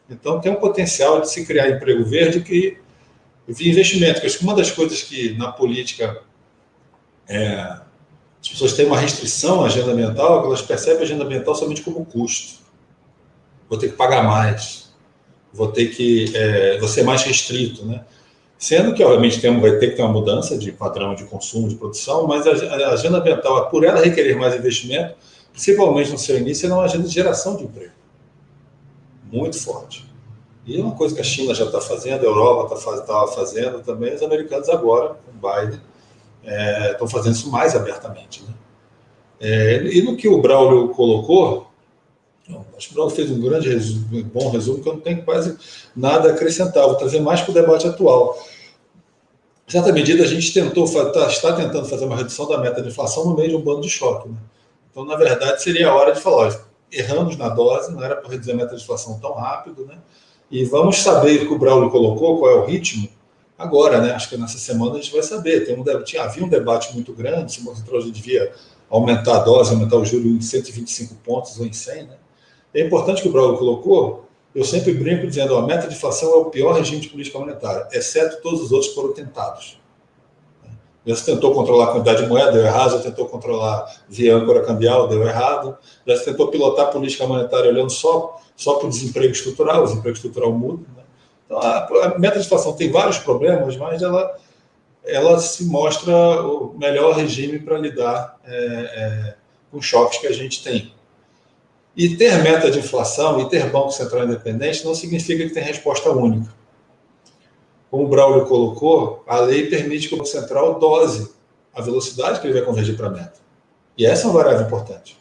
Então tem um potencial de se criar emprego verde que via investimento, que acho que uma das coisas que na política as pessoas têm uma restrição à agenda ambiental, é que elas percebem a agenda ambiental somente como custo. Vou ter que pagar mais, vou ser mais restrito, né? Sendo que, obviamente, vai ter que ter uma mudança de padrão de consumo, de produção, mas a agenda ambiental, por ela requerer mais investimento, principalmente no seu início, é uma agenda de geração de emprego. Muito forte. E é uma coisa que a China já está fazendo, a Europa está fazendo também, os americanos agora, com Biden, estão fazendo isso mais abertamente, né? E no que o Braulio colocou, acho que o Braulio fez um bom resumo, que eu não tenho quase nada a acrescentar, vou trazer mais para o debate atual. Em certa medida, a gente está tentando fazer uma redução da meta de inflação no meio de um bando de choque. Né? Então, na verdade, seria a hora de falar, olha, erramos na dose, não era para reduzir a meta de inflação tão rápido, né? E vamos saber o que o Braulio colocou, qual é o ritmo, agora, né? Acho que nessa semana a gente vai saber. Havia um debate muito grande se o Banco Central devia aumentar a dose, aumentar o juro em 125 pontos ou em 100, né? É importante que o Braulio colocou, eu sempre brinco dizendo, a meta de inflação é o pior regime de política monetária, exceto todos os outros que foram tentados. Já se tentou controlar a quantidade de moeda, deu errado, já tentou controlar via âncora cambial, deu errado, já se tentou pilotar a política monetária olhando só para o desemprego estrutural, o desemprego estrutural muda. Né? Então, a meta de inflação tem vários problemas, mas ela se mostra o melhor regime para lidar com os choques que a gente tem. E ter meta de inflação e ter Banco Central independente não significa que tem resposta única. Como o Braulio colocou, a lei permite que o Banco Central dose a velocidade que ele vai convergir para a meta. E essa é uma variável importante.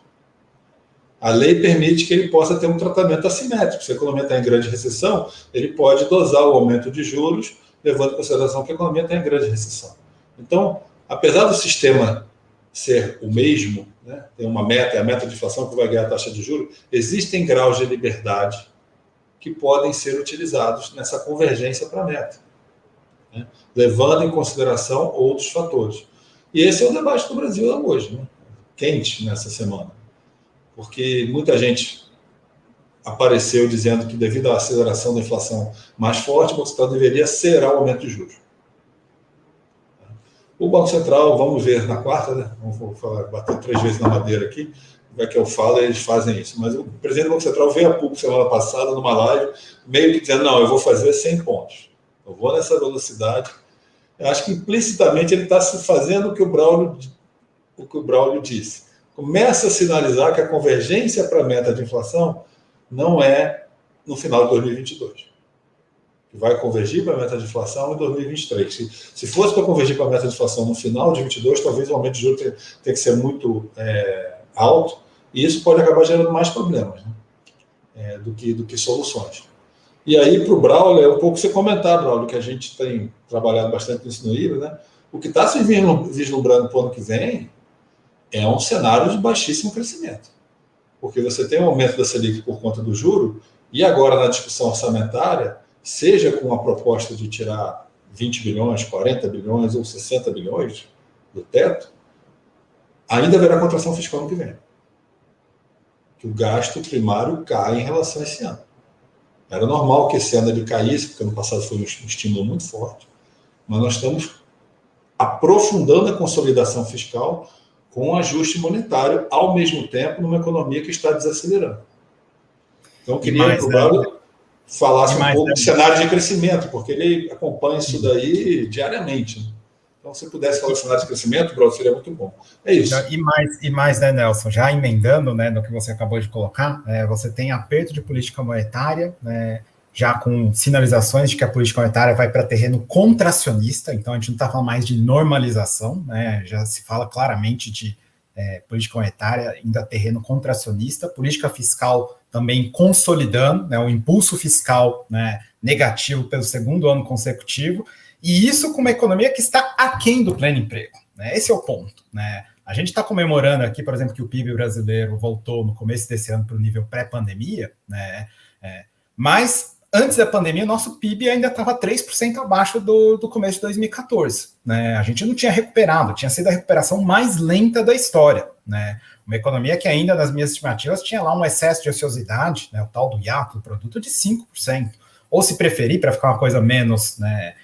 A lei permite que ele possa ter um tratamento assimétrico. Se a economia está em grande recessão, ele pode dosar o aumento de juros, levando em consideração que a economia está em grande recessão. Então, apesar do sistema ser o mesmo, né, tem uma meta, é a meta de inflação que vai ganhar a taxa de juros, existem graus de liberdade que podem ser utilizados nessa convergência para a meta, né, levando em consideração outros fatores. E esse é o debate do Brasil hoje, né, quente nessa semana, porque muita gente apareceu dizendo que devido à aceleração da inflação mais forte, o Banco Central deveria acelerar o aumento de juros. O Banco Central, vamos ver na quarta, né? Vamos falar, bater 3 vezes na madeira aqui, vai que eu falo, eles fazem isso. Mas o presidente do Banco Central veio a público semana passada, numa live, meio que dizendo, não, eu vou fazer 100 pontos. Eu vou nessa velocidade. Eu acho que implicitamente ele está fazendo o que o Braulio disse. Começa a sinalizar que a convergência para a meta de inflação não é no final de 2022. Que vai convergir para a meta de inflação em 2023. Se fosse para convergir para a meta de inflação no final de 2022, talvez o aumento de juros tenha que ser muito alto, e isso pode acabar gerando mais problemas, né? do que soluções. E aí, para o Braulio, é um pouco você comentar, Braulio, que a gente tem trabalhado bastante nisso no IBRE, né? O que está se vislumbrando para o ano que vem é um cenário de baixíssimo crescimento. Porque você tem um aumento da Selic por conta do juro, e agora na discussão orçamentária, seja com a proposta de tirar 20 bilhões, 40 bilhões ou 60 bilhões do teto, ainda haverá contração fiscal no que vem. Que o gasto primário cai em relação a esse ano. Era normal que esse ano ele caísse, porque ano passado foi um estímulo muito forte, mas nós estamos aprofundando a consolidação fiscal com ajuste monetário, ao mesmo tempo, numa economia que está desacelerando. Então, eu queria que o Braulio falasse um pouco do cenário de crescimento, porque ele acompanha isso daí diariamente. Né? Então, se pudesse falar do cenário de crescimento, Braulio, seria muito bom. É isso. E mais, né, Nelson? Já emendando, né, no que você acabou de colocar, você tem aperto de política monetária, né, já com sinalizações de que a política monetária vai para terreno contracionista, então a gente não está falando mais de normalização, né, já se fala claramente de política monetária indo a terreno contracionista, política fiscal também consolidando, né, o impulso fiscal, né, negativo pelo segundo ano consecutivo, e isso com uma economia que está aquém do pleno emprego. Né, esse é o ponto. Né. A gente está comemorando aqui, por exemplo, que o PIB brasileiro voltou no começo desse ano para o nível pré-pandemia, né, mas antes da pandemia, nosso PIB ainda estava 3% abaixo do começo de 2014. Né? A gente não tinha recuperado, tinha sido a recuperação mais lenta da história. Né? Uma economia que ainda, nas minhas estimativas, tinha lá um excesso de ociosidade, né, o tal do hiato do produto, de 5%. Ou, se preferir, para ficar uma coisa menos, né,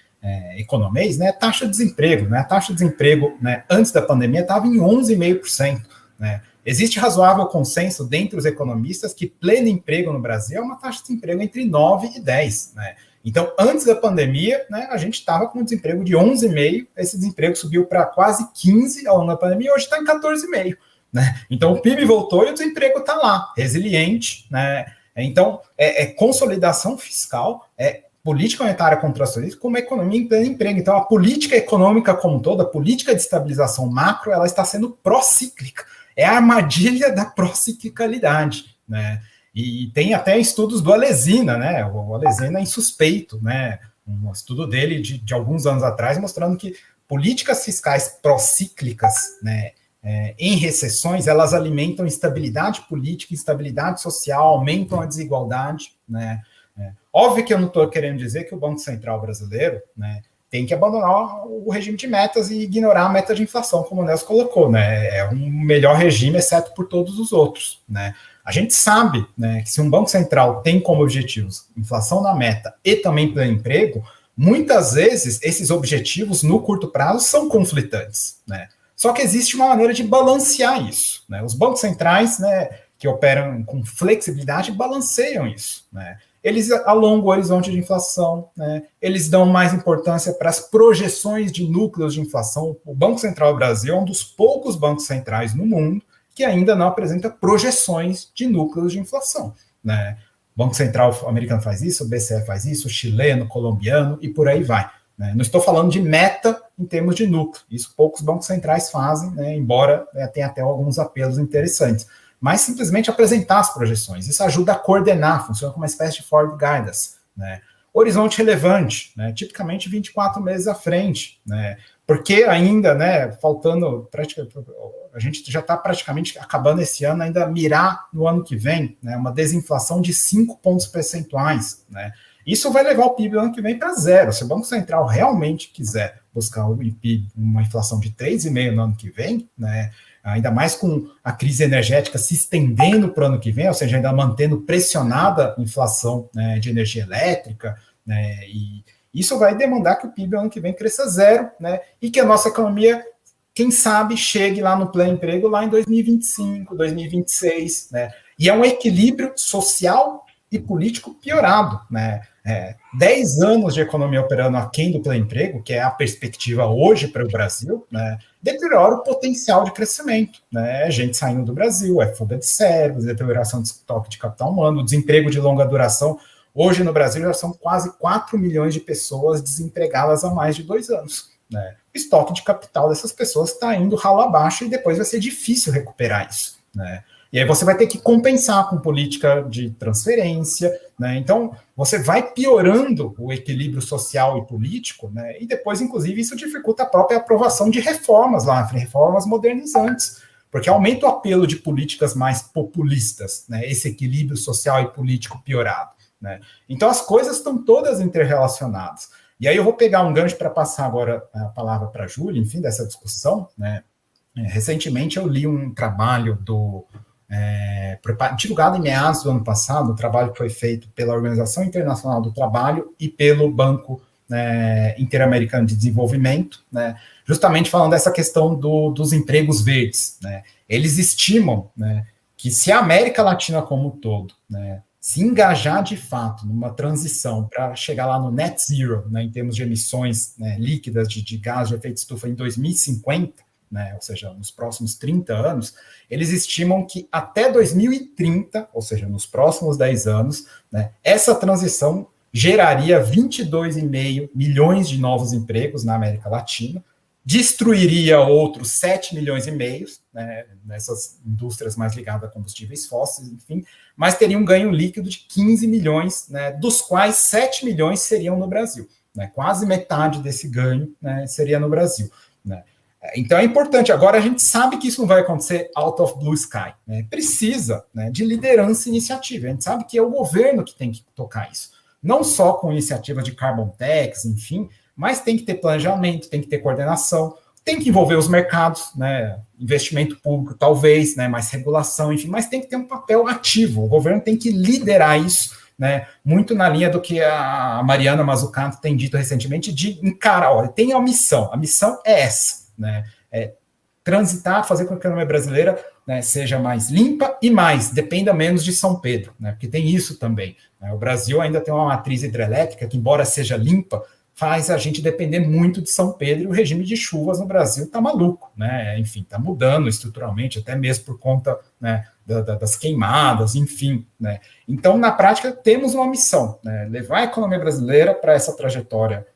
economês, né, taxa de desemprego. Né? A taxa de desemprego, né, antes da pandemia estava em 11,5%. Né? Existe razoável consenso dentre os economistas que pleno emprego no Brasil é uma taxa de desemprego entre 9 e 10. Né? Então, antes da pandemia, né, a gente estava com um desemprego de 11,5%, esse desemprego subiu para quase 15% ao longo da pandemia, e hoje está em 14,5%. Né? Então, o PIB voltou e o desemprego está lá, resiliente. Né? Então, consolidação fiscal, política monetária contracionista com uma economia em pleno emprego. Então, a política econômica como toda, a política de estabilização macro, ela está sendo pró-cíclica. é a armadilha da prociclicalidade, né? E tem até estudos do Alesina, né? O Alesina é insuspeito, né? Um estudo dele de alguns anos atrás mostrando que políticas fiscais procíclicas, né, em recessões, elas alimentam instabilidade política, instabilidade social, aumentam a desigualdade, né? Óbvio que eu não estou querendo dizer que o Banco Central brasileiro, né, tem que abandonar o regime de metas e ignorar a meta de inflação, como o Nelson colocou, né? É um melhor regime, exceto por todos os outros, né? A gente sabe, né, que se um Banco Central tem como objetivos inflação na meta e também pleno emprego, muitas vezes esses objetivos no curto prazo são conflitantes, né? Só que existe uma maneira de balancear isso, né? Os bancos centrais, né, que operam com flexibilidade, balanceiam isso, né? Eles alongam o horizonte de inflação, né? Eles dão mais importância para as projeções de núcleos de inflação. O Banco Central do Brasil é um dos poucos bancos centrais no mundo que ainda não apresenta projeções de núcleos de inflação, né? O Banco Central americano faz isso, o BCE faz isso, o chileno, o colombiano e por aí vai, né? Não estou falando de meta em termos de núcleo, isso poucos bancos centrais fazem, né? Embora tenha até alguns apelos interessantes, mas simplesmente apresentar as projeções. Isso ajuda a coordenar, funciona como uma espécie de forward guidance, né? Horizonte relevante, né? Tipicamente 24 meses à frente, né? Porque ainda, né, faltando, a gente já está praticamente acabando esse ano, ainda mirar no ano que vem, né, uma desinflação de 5 pontos percentuais, né? Isso vai levar o PIB no ano que vem para zero. Se o Banco Central realmente quiser buscar o PIB, uma inflação de 3,5% no ano que vem, né, ainda mais com a crise energética se estendendo para o ano que vem, ou seja, ainda mantendo pressionada a inflação, né, de energia elétrica, né, e isso vai demandar que o PIB ano que vem cresça zero, né, e que a nossa economia, quem sabe, chegue lá no pleno emprego lá em 2025, 2026, né, e é um equilíbrio social e político piorado, né. 10 anos de economia operando aquém do pleno emprego, que é a perspectiva hoje para o Brasil, né, deteriora o potencial de crescimento, né, gente saindo do Brasil, fuga de cérebros, deterioração de estoque de capital humano, desemprego de longa duração. Hoje no Brasil já são quase 4 milhões de pessoas desempregadas há mais de 2 anos, né. O estoque de capital dessas pessoas está indo ralo abaixo e depois vai ser difícil recuperar isso, né. E aí você vai ter que compensar com política de transferência, né? Então, você vai piorando o equilíbrio social e político, né? E depois, inclusive, isso dificulta a própria aprovação de reformas lá, reformas modernizantes, porque aumenta o apelo de políticas mais populistas, né? Esse equilíbrio social e político piorado, né? Então, as coisas estão todas interrelacionadas. E aí eu vou pegar um gancho para passar agora a palavra para a Júlia, enfim, dessa discussão, né? Recentemente eu li um trabalho divulgado em meados do ano passado, um trabalho que foi feito pela Organização Internacional do Trabalho e pelo Banco Interamericano de Desenvolvimento, né, justamente falando dessa questão dos empregos verdes, né. Eles estimam, né, que se a América Latina como um todo, né, se engajar de fato numa transição para chegar lá no net zero, né, em termos de emissões, né, líquidas de gás de efeito estufa em 2050, né, ou seja, nos próximos 30 anos, eles estimam que até 2030, ou seja, nos próximos 10 anos, né, essa transição geraria 22,5 milhões de novos empregos na América Latina, destruiria outros 7 milhões e meio, né, nessas indústrias mais ligadas a combustíveis fósseis, enfim, mas teria um ganho líquido de 15 milhões, né, dos quais 7 milhões seriam no Brasil, né, quase metade desse ganho, né, seria no Brasil, né. Então é importante, agora a gente sabe que isso não vai acontecer out of blue sky, né? Precisa, né, de liderança e iniciativa, a gente sabe que é o governo que tem que tocar isso, não só com iniciativas de carbon tax, enfim, mas tem que ter planejamento, tem que ter coordenação, tem que envolver os mercados, né, investimento público talvez, né, mais regulação, enfim, mas tem que ter um papel ativo, o governo tem que liderar isso, né, muito na linha do que a Mariana Mazzucato tem dito recentemente, de encarar, olha, tem a missão é essa, né, transitar, fazer com que a economia brasileira, né, seja mais limpa e mais, dependa menos de São Pedro, né, porque tem isso também, né, o Brasil ainda tem uma matriz hidrelétrica que, embora seja limpa, faz a gente depender muito de São Pedro, e o regime de chuvas no Brasil está maluco, né, enfim, está mudando estruturalmente, até mesmo por conta, né, das queimadas, enfim, né, então, na prática, temos uma missão, né, levar a economia brasileira para essa trajetória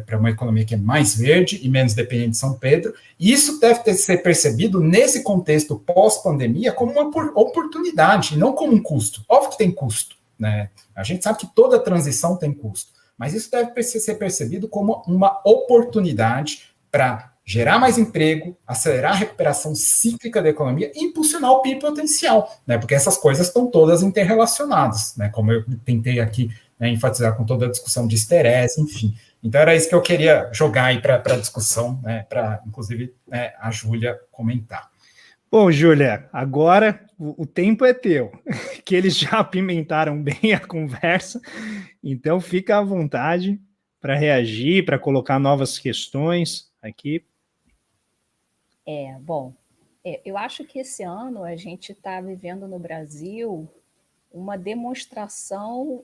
para uma economia que é mais verde e menos dependente de São Pedro. E isso deve ser percebido nesse contexto pós-pandemia como uma oportunidade, e não como um custo. Óbvio que tem custo, né? A gente sabe que toda transição tem custo, mas isso deve ser percebido como uma oportunidade para gerar mais emprego, acelerar a recuperação cíclica da economia e impulsionar o PIB potencial, né? Porque essas coisas estão todas interrelacionadas, né? Como eu tentei aqui, né, enfatizar com toda a discussão de estresse, enfim. Então, era isso que eu queria jogar aí para a discussão, né, para, inclusive, né, a Júlia comentar. Bom, Júlia, agora o tempo é teu, que eles já apimentaram bem a conversa, então fica à vontade para reagir, para colocar novas questões aqui. Bom, eu acho que esse ano a gente está vivendo no Brasil uma demonstração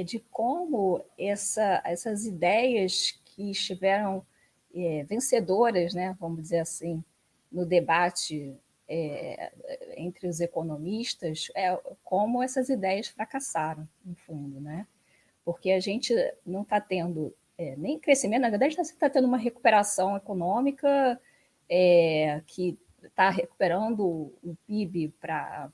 de como essas ideias que estiveram vencedoras, né, vamos dizer assim, no debate entre os economistas, como essas ideias fracassaram, no fundo, né? Porque a gente não está tendo nem crescimento, na verdade, está tendo uma recuperação econômica que está recuperando o PIB para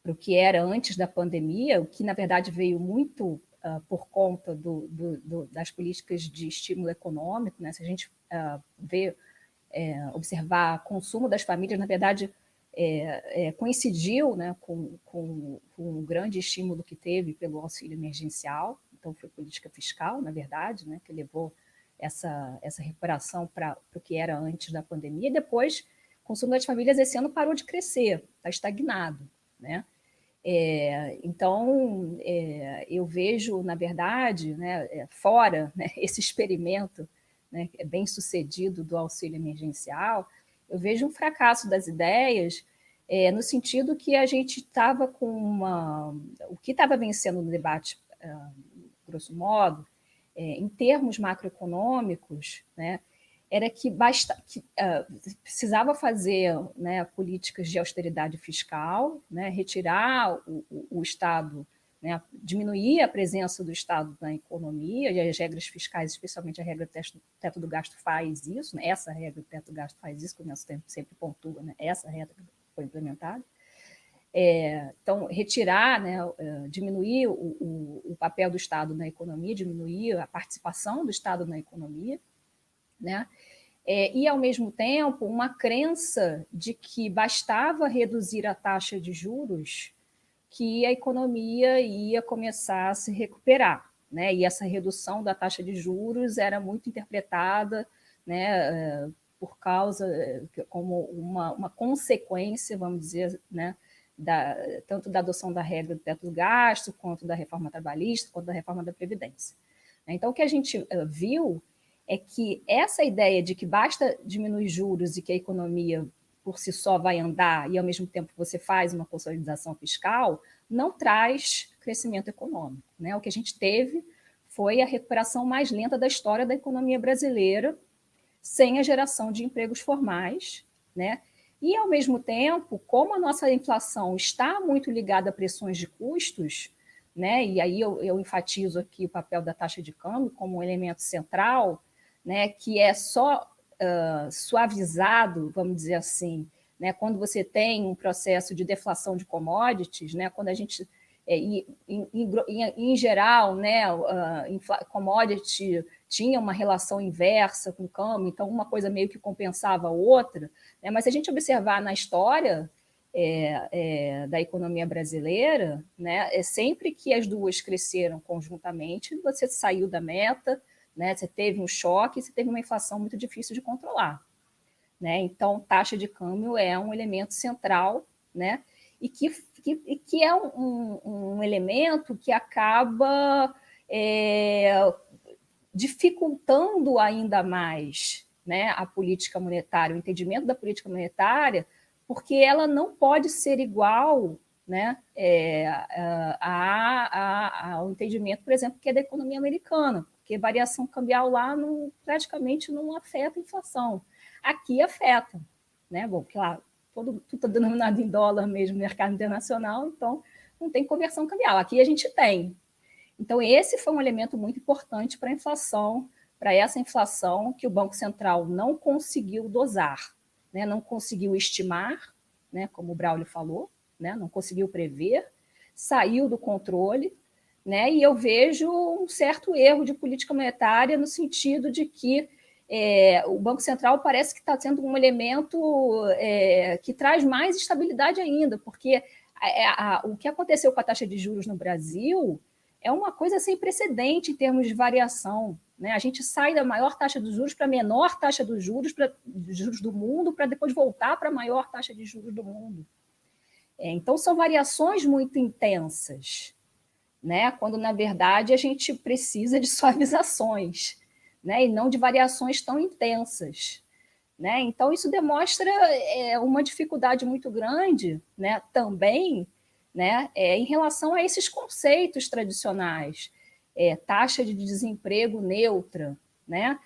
o que era antes da pandemia, o que, na verdade, veio muito por conta das políticas de estímulo econômico, né? Se a gente observar o consumo das famílias, na verdade, coincidiu, né, com o grande estímulo que teve pelo auxílio emergencial. Então, foi política fiscal, na verdade, né, que levou essa recuperação para o que era antes da pandemia. E depois, o consumo das famílias esse ano parou de crescer, está estagnado, né? Então, eu vejo, na verdade, né, fora, né, esse experimento, né, bem sucedido do auxílio emergencial, eu vejo um fracasso das ideias no sentido que a gente estava com o que estava vencendo no debate, grosso modo, em termos macroeconômicos, né, era que precisava fazer, né, políticas de austeridade fiscal, né, retirar o Estado, né, diminuir a presença do Estado na economia, e as regras fiscais, especialmente a regra do teto do gasto faz isso, né, essa regra do teto do gasto faz isso, que o nosso tempo sempre pontua, né, essa regra foi implementada. Então, retirar, né, diminuir o papel do Estado na economia, diminuir a participação do Estado na economia, né? E, ao mesmo tempo, uma crença de que bastava reduzir a taxa de juros que a economia ia começar a se recuperar, né? E essa redução da taxa de juros era muito interpretada, né, por causa, como uma consequência, vamos dizer, né, tanto da adoção da regra do teto do gasto, quanto da reforma trabalhista, quanto da reforma da Previdência. Então, o que a gente viu é que essa ideia de que basta diminuir juros e que a economia por si só vai andar e, ao mesmo tempo, você faz uma consolidação fiscal, não traz crescimento econômico, né? O que a gente teve foi a recuperação mais lenta da história da economia brasileira, sem a geração de empregos formais, né? E, ao mesmo tempo, como a nossa inflação está muito ligada a pressões de custos, né? E aí eu enfatizo aqui o papel da taxa de câmbio como um elemento central, né, que é só suavizado, vamos dizer assim, né, quando você tem um processo de deflação de commodities, né, quando a gente, em geral, né, commodity tinha uma relação inversa com o câmbio, então uma coisa meio que compensava a outra, né, mas se a gente observar na história da economia brasileira, né, sempre que as duas cresceram conjuntamente, você saiu da meta, né, você teve um choque, você teve uma inflação muito difícil de controlar, né? Então, taxa de câmbio é um elemento central, né? E que é um elemento que acaba dificultando ainda mais, né, a política monetária, o entendimento da política monetária, porque ela não pode ser igual, né, ao entendimento, por exemplo, que é da economia americana, porque variação cambial lá praticamente não afeta a inflação. Aqui afeta, né? Bom, claro, tudo está denominado em dólar mesmo no mercado internacional, então não tem conversão cambial. Aqui a gente tem. Então, esse foi um elemento muito importante para a inflação, para essa inflação que o Banco Central não conseguiu dosar, né? Não conseguiu estimar, né? Como o Braulio falou, né? Não conseguiu prever, saiu do controle, né? E eu vejo um certo erro de política monetária no sentido de que o Banco Central parece que está sendo um elemento que traz mais estabilidade ainda, porque o que aconteceu com a taxa de juros no Brasil é uma coisa sem precedente em termos de variação, né? A gente sai da maior taxa de juros para a menor taxa dos juros do mundo, para depois voltar para a maior taxa de juros do mundo. Então, são variações muito intensas, né? Quando, na verdade, a gente precisa de suavizações, né? E não de variações tão intensas, né? Então, isso demonstra uma dificuldade muito grande, né? Também, né? Em relação a esses conceitos tradicionais, taxa de desemprego neutra, né?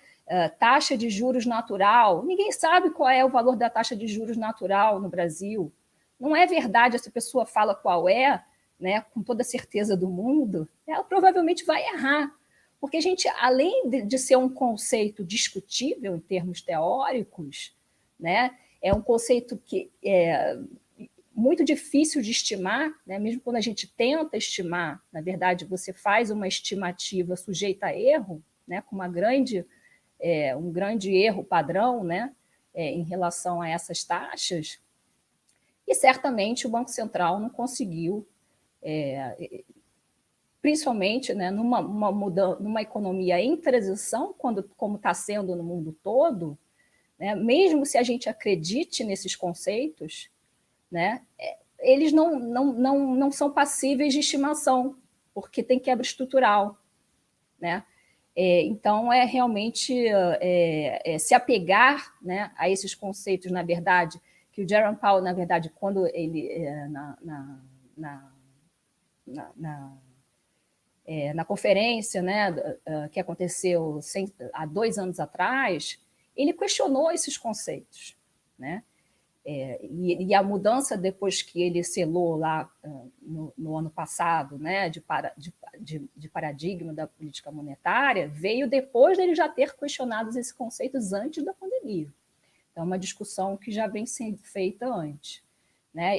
Taxa de juros natural. Ninguém sabe qual é o valor da taxa de juros natural no Brasil. Não é verdade, essa pessoa fala qual é, né, com toda a certeza do mundo, ela provavelmente vai errar. Porque a gente, além de ser um conceito discutível em termos teóricos, né, é um conceito que é muito difícil de estimar, né, mesmo quando a gente tenta estimar, na verdade, você faz uma estimativa sujeita a erro, né, com um grande erro padrão, né, em relação a essas taxas. E certamente o Banco Central não conseguiu, principalmente, né, numa economia em transição, como está sendo no mundo todo, né, mesmo se a gente acredite nesses conceitos, né, eles não são passíveis de estimação, porque tem quebra estrutural, né? Então, realmente se apegar, né, a esses conceitos, na verdade, que o Jerome Powell, na verdade, quando ele, na conferência, né, que aconteceu há 2 anos atrás, ele questionou esses conceitos, né? E a mudança depois que ele selou lá no ano passado, né, de paradigma da política monetária, veio depois dele já ter questionado esses conceitos antes da pandemia. Então, é uma discussão que já vem sendo feita antes, né?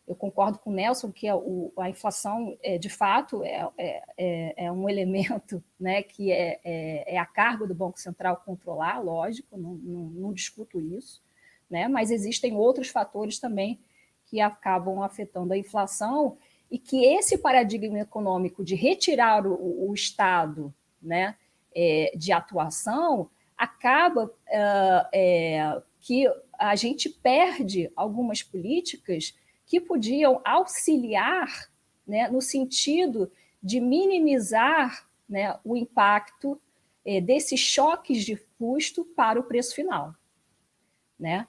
Eu concordo com o Nelson que a inflação, de fato, é um elemento, né, que é a cargo do Banco Central controlar, lógico, não discuto isso, né? Mas existem outros fatores também que acabam afetando a inflação e que esse paradigma econômico de retirar o Estado, né, de atuação acaba que a gente perde algumas políticas que podiam auxiliar, né, no sentido de minimizar, né, o impacto desses choques de custo para o preço final, né?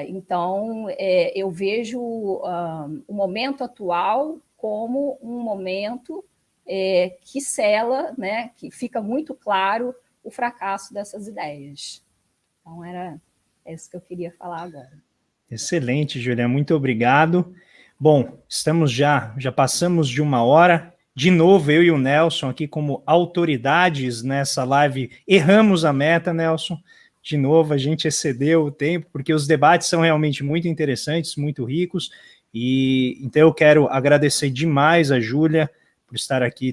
Então, eu vejo o momento atual como um momento que sela, né, que fica muito claro o fracasso dessas ideias. Então, era isso que eu queria falar agora. Excelente, Júlia, muito obrigado. Bom, já passamos de 1 hora. De novo, eu e o Nelson aqui como autoridades nessa live. Erramos a meta, Nelson. De novo, a gente excedeu o tempo, porque os debates são realmente muito interessantes, muito ricos. E então eu quero agradecer demais a Júlia por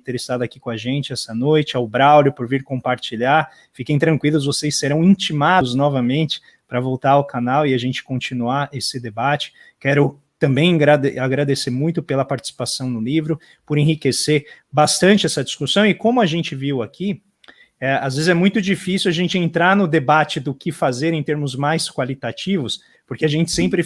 ter estado aqui com a gente essa noite, ao Braulio por vir compartilhar. Fiquem tranquilos, vocês serão intimados novamente para voltar ao canal e a gente continuar esse debate. Quero também agradecer muito pela participação no livro, por enriquecer bastante essa discussão, e como a gente viu aqui, às vezes é muito difícil a gente entrar no debate do que fazer em termos mais qualitativos, porque a gente sempre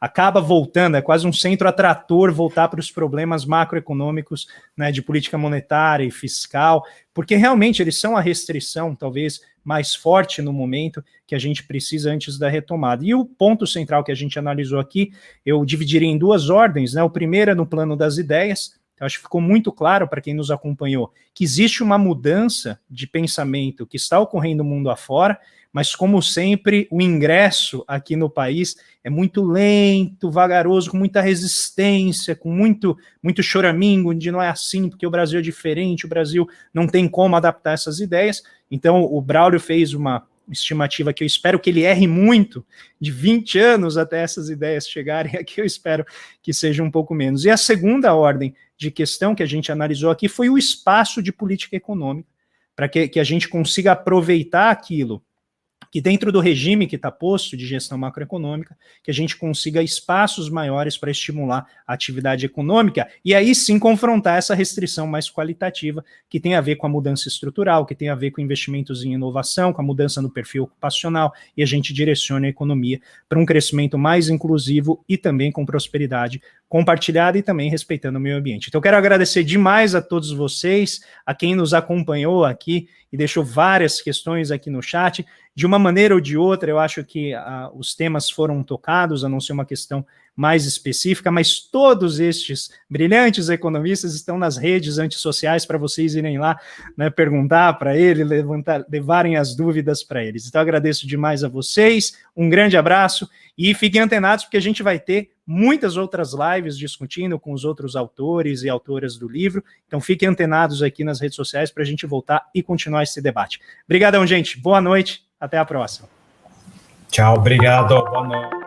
acaba voltando, é quase um centro atrator voltar para os problemas macroeconômicos, né, de política monetária e fiscal, porque realmente eles são a restrição, talvez, mais forte no momento que a gente precisa antes da retomada. E o ponto central que a gente analisou aqui, eu dividiria em 2 ordens, né? O primeiro é no plano das ideias. Eu acho que ficou muito claro para quem nos acompanhou que existe uma mudança de pensamento que está ocorrendo no mundo afora, mas como sempre, o ingresso aqui no país é muito lento, vagaroso, com muita resistência, com muito choramingo, de não é assim, porque o Brasil é diferente, o Brasil não tem como adaptar essas ideias. Então, o Braulio fez uma estimativa que eu espero que ele erre muito, de 20 anos até essas ideias chegarem aqui, eu espero que seja um pouco menos. E a segunda ordem de questão que a gente analisou aqui foi o espaço de política econômica, para que a gente consiga aproveitar aquilo que dentro do regime que está posto de gestão macroeconômica, que a gente consiga espaços maiores para estimular a atividade econômica e aí sim confrontar essa restrição mais qualitativa que tem a ver com a mudança estrutural, que tem a ver com investimentos em inovação, com a mudança no perfil ocupacional, e a gente direciona a economia para um crescimento mais inclusivo e também com prosperidade compartilhada e também respeitando o meio ambiente. Então, eu quero agradecer demais a todos vocês, a quem nos acompanhou aqui e deixou várias questões aqui no chat. De uma maneira ou de outra, eu acho que os temas foram tocados, a não ser uma questão mais específica, mas todos estes brilhantes economistas estão nas redes antissociais para vocês irem lá, né, perguntar para ele, levarem as dúvidas para eles. Então, agradeço demais a vocês, um grande abraço e fiquem antenados, porque a gente vai ter muitas outras lives discutindo com os outros autores e autoras do livro. Então, fiquem antenados aqui nas redes sociais para a gente voltar e continuar esse debate. Obrigadão, gente. Boa noite. Até a próxima. Tchau, obrigado. Boa noite.